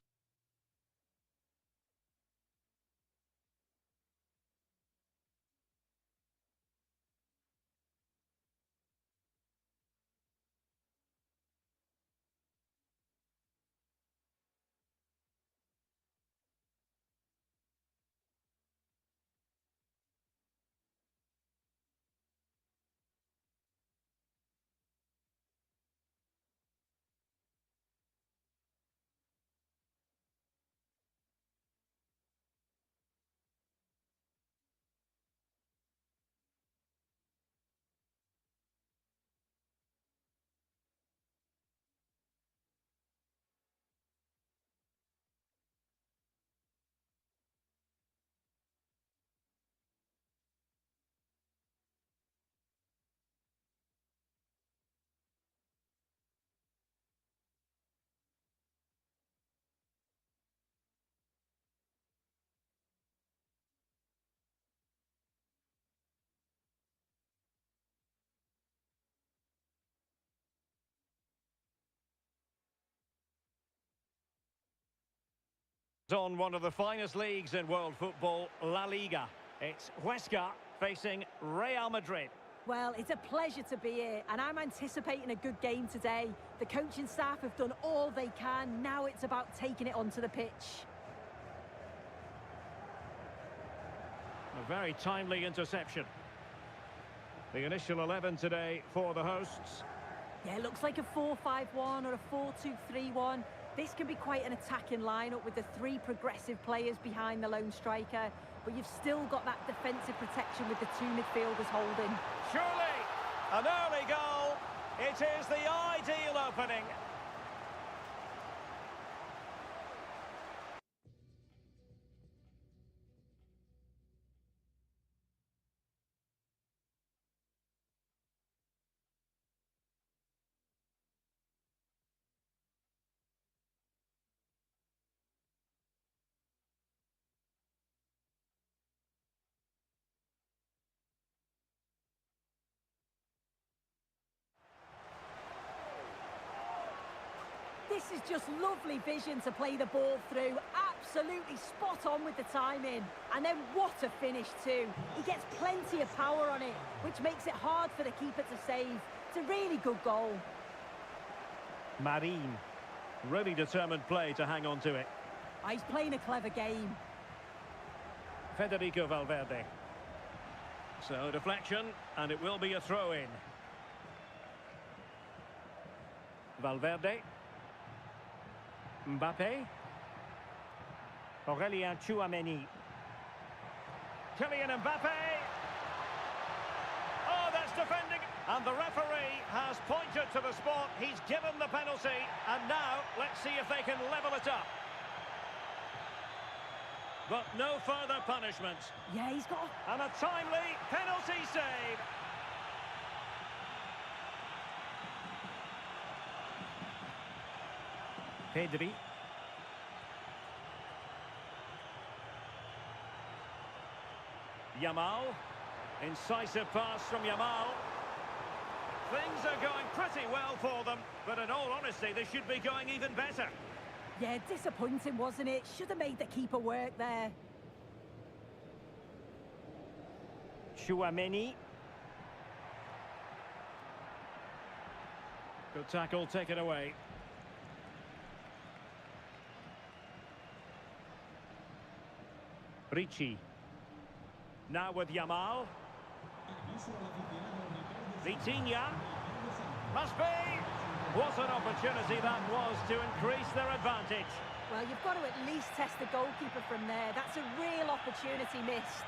on one of the finest leagues in world football, La Liga. It's Huesca facing Real Madrid. Well, it's a pleasure to be here, and I'm anticipating a good game today. The coaching staff have done all they can. Now it's about taking it onto the pitch. A very timely interception. The initial 11 today for the hosts. Yeah, it looks like a 4-5-1 or a 4-2-3-1. This can be quite an attacking lineup with the three progressive players behind the lone striker, but you've still got that defensive protection with the two midfielders holding. Surely, an early goal. It is the ideal opening. This is just lovely vision to play the ball through. Absolutely spot on with the timing. And then what a finish too. He gets plenty of power on it, which makes it hard for the keeper to save. It's a really good goal. Marin. Really determined play to hang on to it. Oh, he's playing a clever game. Federico Valverde. So deflection, and it will be a throw-in. Valverde. Mbappe. Aurelien Tchouameni. Kylian Mbappe. Oh, that's defending. And the referee has pointed to the spot. He's given the penalty. And now, let's see if they can level it up. But no further punishment. Yeah, he's got... And a timely penalty save. Pedri. Yamal. Incisive pass from Yamal. Things are going pretty well for them, but in all honesty, they should be going even better. Yeah, disappointing, wasn't it? Should have made the keeper work there. Tchouameni. Good tackle, taken away. Ricci. Now with Yamal. Vitinha. Must be. What an opportunity that was to increase their advantage. Well, you've got to at least test the goalkeeper from there. That's a real opportunity missed.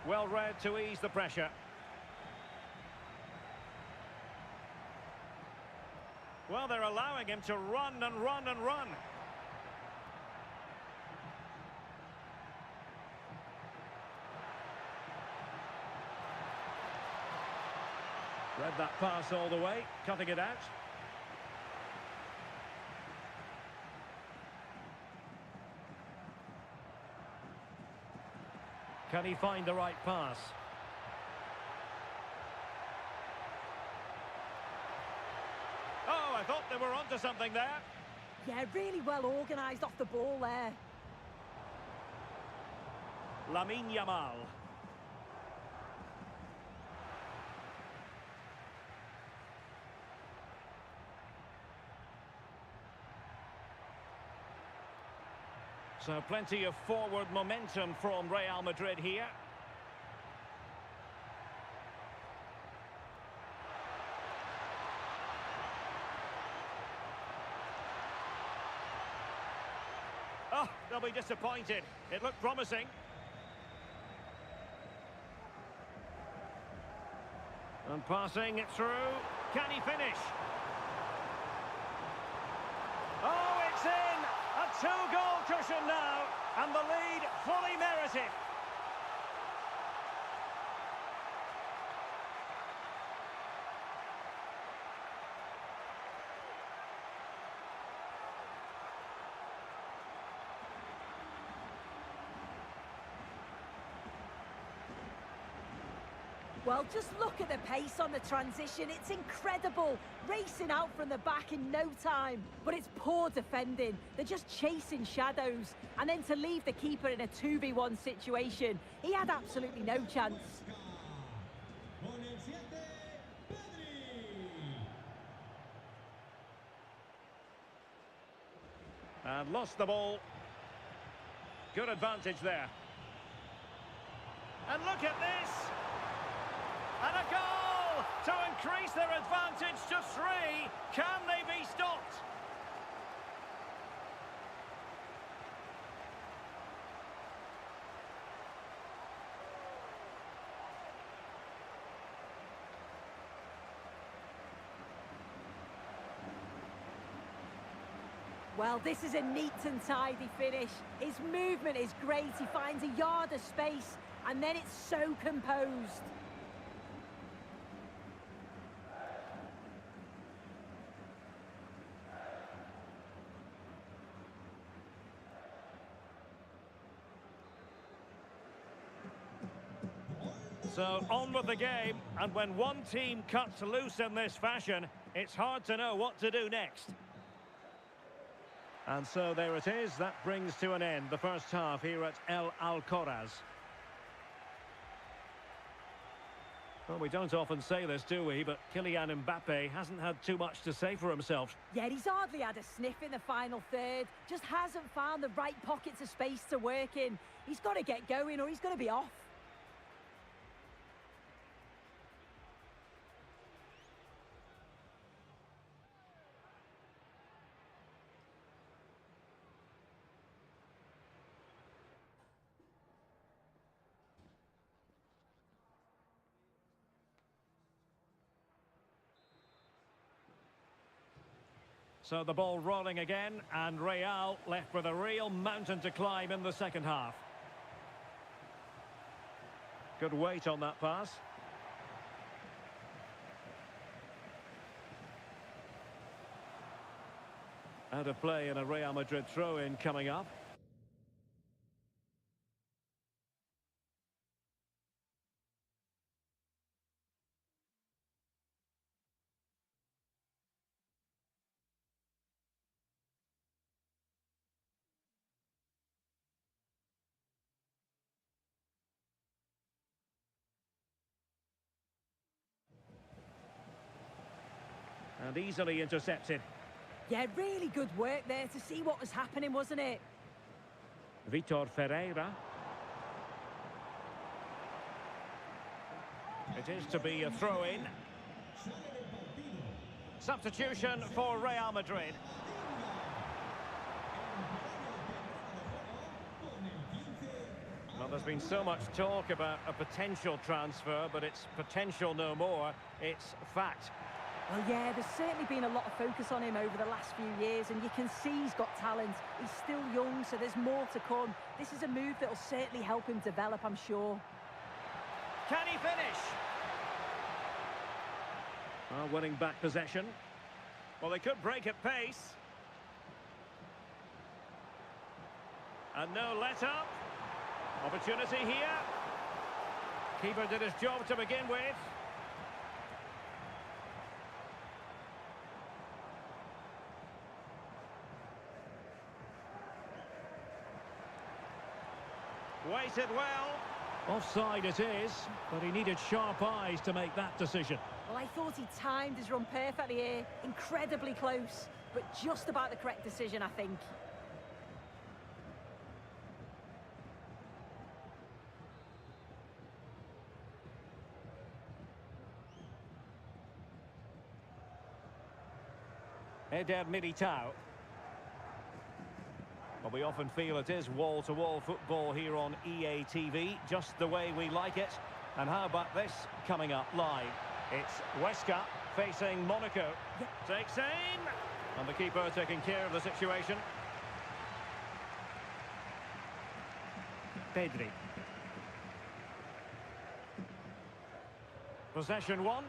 Well read to ease the pressure. Well, they're allowing him to run and run and run. Read that pass all the way, cutting it out. Can he find the right pass? Oh, I thought they were onto something there. Yeah, really well organised off the ball there. Lamine Yamal. So plenty of forward momentum from Real Madrid here. Oh, they'll be disappointed. It looked promising. And passing it through. Can he finish? Oh, it's in! A two-goal cushion now, and the lead fully merited. Well, just look at the pace on the transition. It's incredible. Racing out from the back in no time. But it's poor defending. They're just chasing shadows. And then to leave the keeper in a 2v1 situation, he had absolutely no chance. And lost the ball. Good advantage there. And look at this! And a goal to increase their advantage to 3. Can they be stopped? Well, this is a neat and tidy finish. His movement is great. He finds a yard of space, and then it's so composed. So on with the game, and when one team cuts loose in this fashion, it's hard to know what to do next. And so there it is. That brings to an end the first half here at El Alcoraz. Well, we don't often say this, do we? But Kylian Mbappe hasn't had too much to say for himself. Yeah, he's hardly had a sniff in the final third. Just hasn't found the right pockets of space to work in. He's got to get going or he's going to be off. So the ball rolling again, and Real left with a real mountain to climb in the second half. Good weight on that pass. Out of play and a Real Madrid throw-in coming up. And easily intercepted. Yeah, really good work there to see what was happening, wasn't it? Vitor Ferreira. It is to be a throw-in. Substitution for Real Madrid. Well, There's been so much talk about a potential transfer, but it's potential no more. It's fact. Well, yeah, there's certainly been a lot of focus on him over the last few years, and you can see he's got talent. He's still young, so there's more to come. This is a move that will certainly help him develop, I'm sure. Can he finish? Winning back possession. Well, they could break at pace. And no let-up. Opportunity here. Keeper did his job to begin with. Waited well. Offside it is, but he needed sharp eyes to make that decision. Well, I thought he timed his run perfectly here. Incredibly close, but just about the correct decision, I think. Eder Militao. Well, we often feel it is wall-to-wall football here on EA TV, just the way we like it. And how about this coming up live? It's Huesca facing Monaco. Takes aim, and the keeper taking care of the situation. Pedri. Possession one.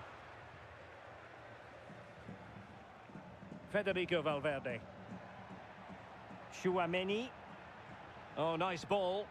Federico Valverde. Chouameni. Oh, nice ball.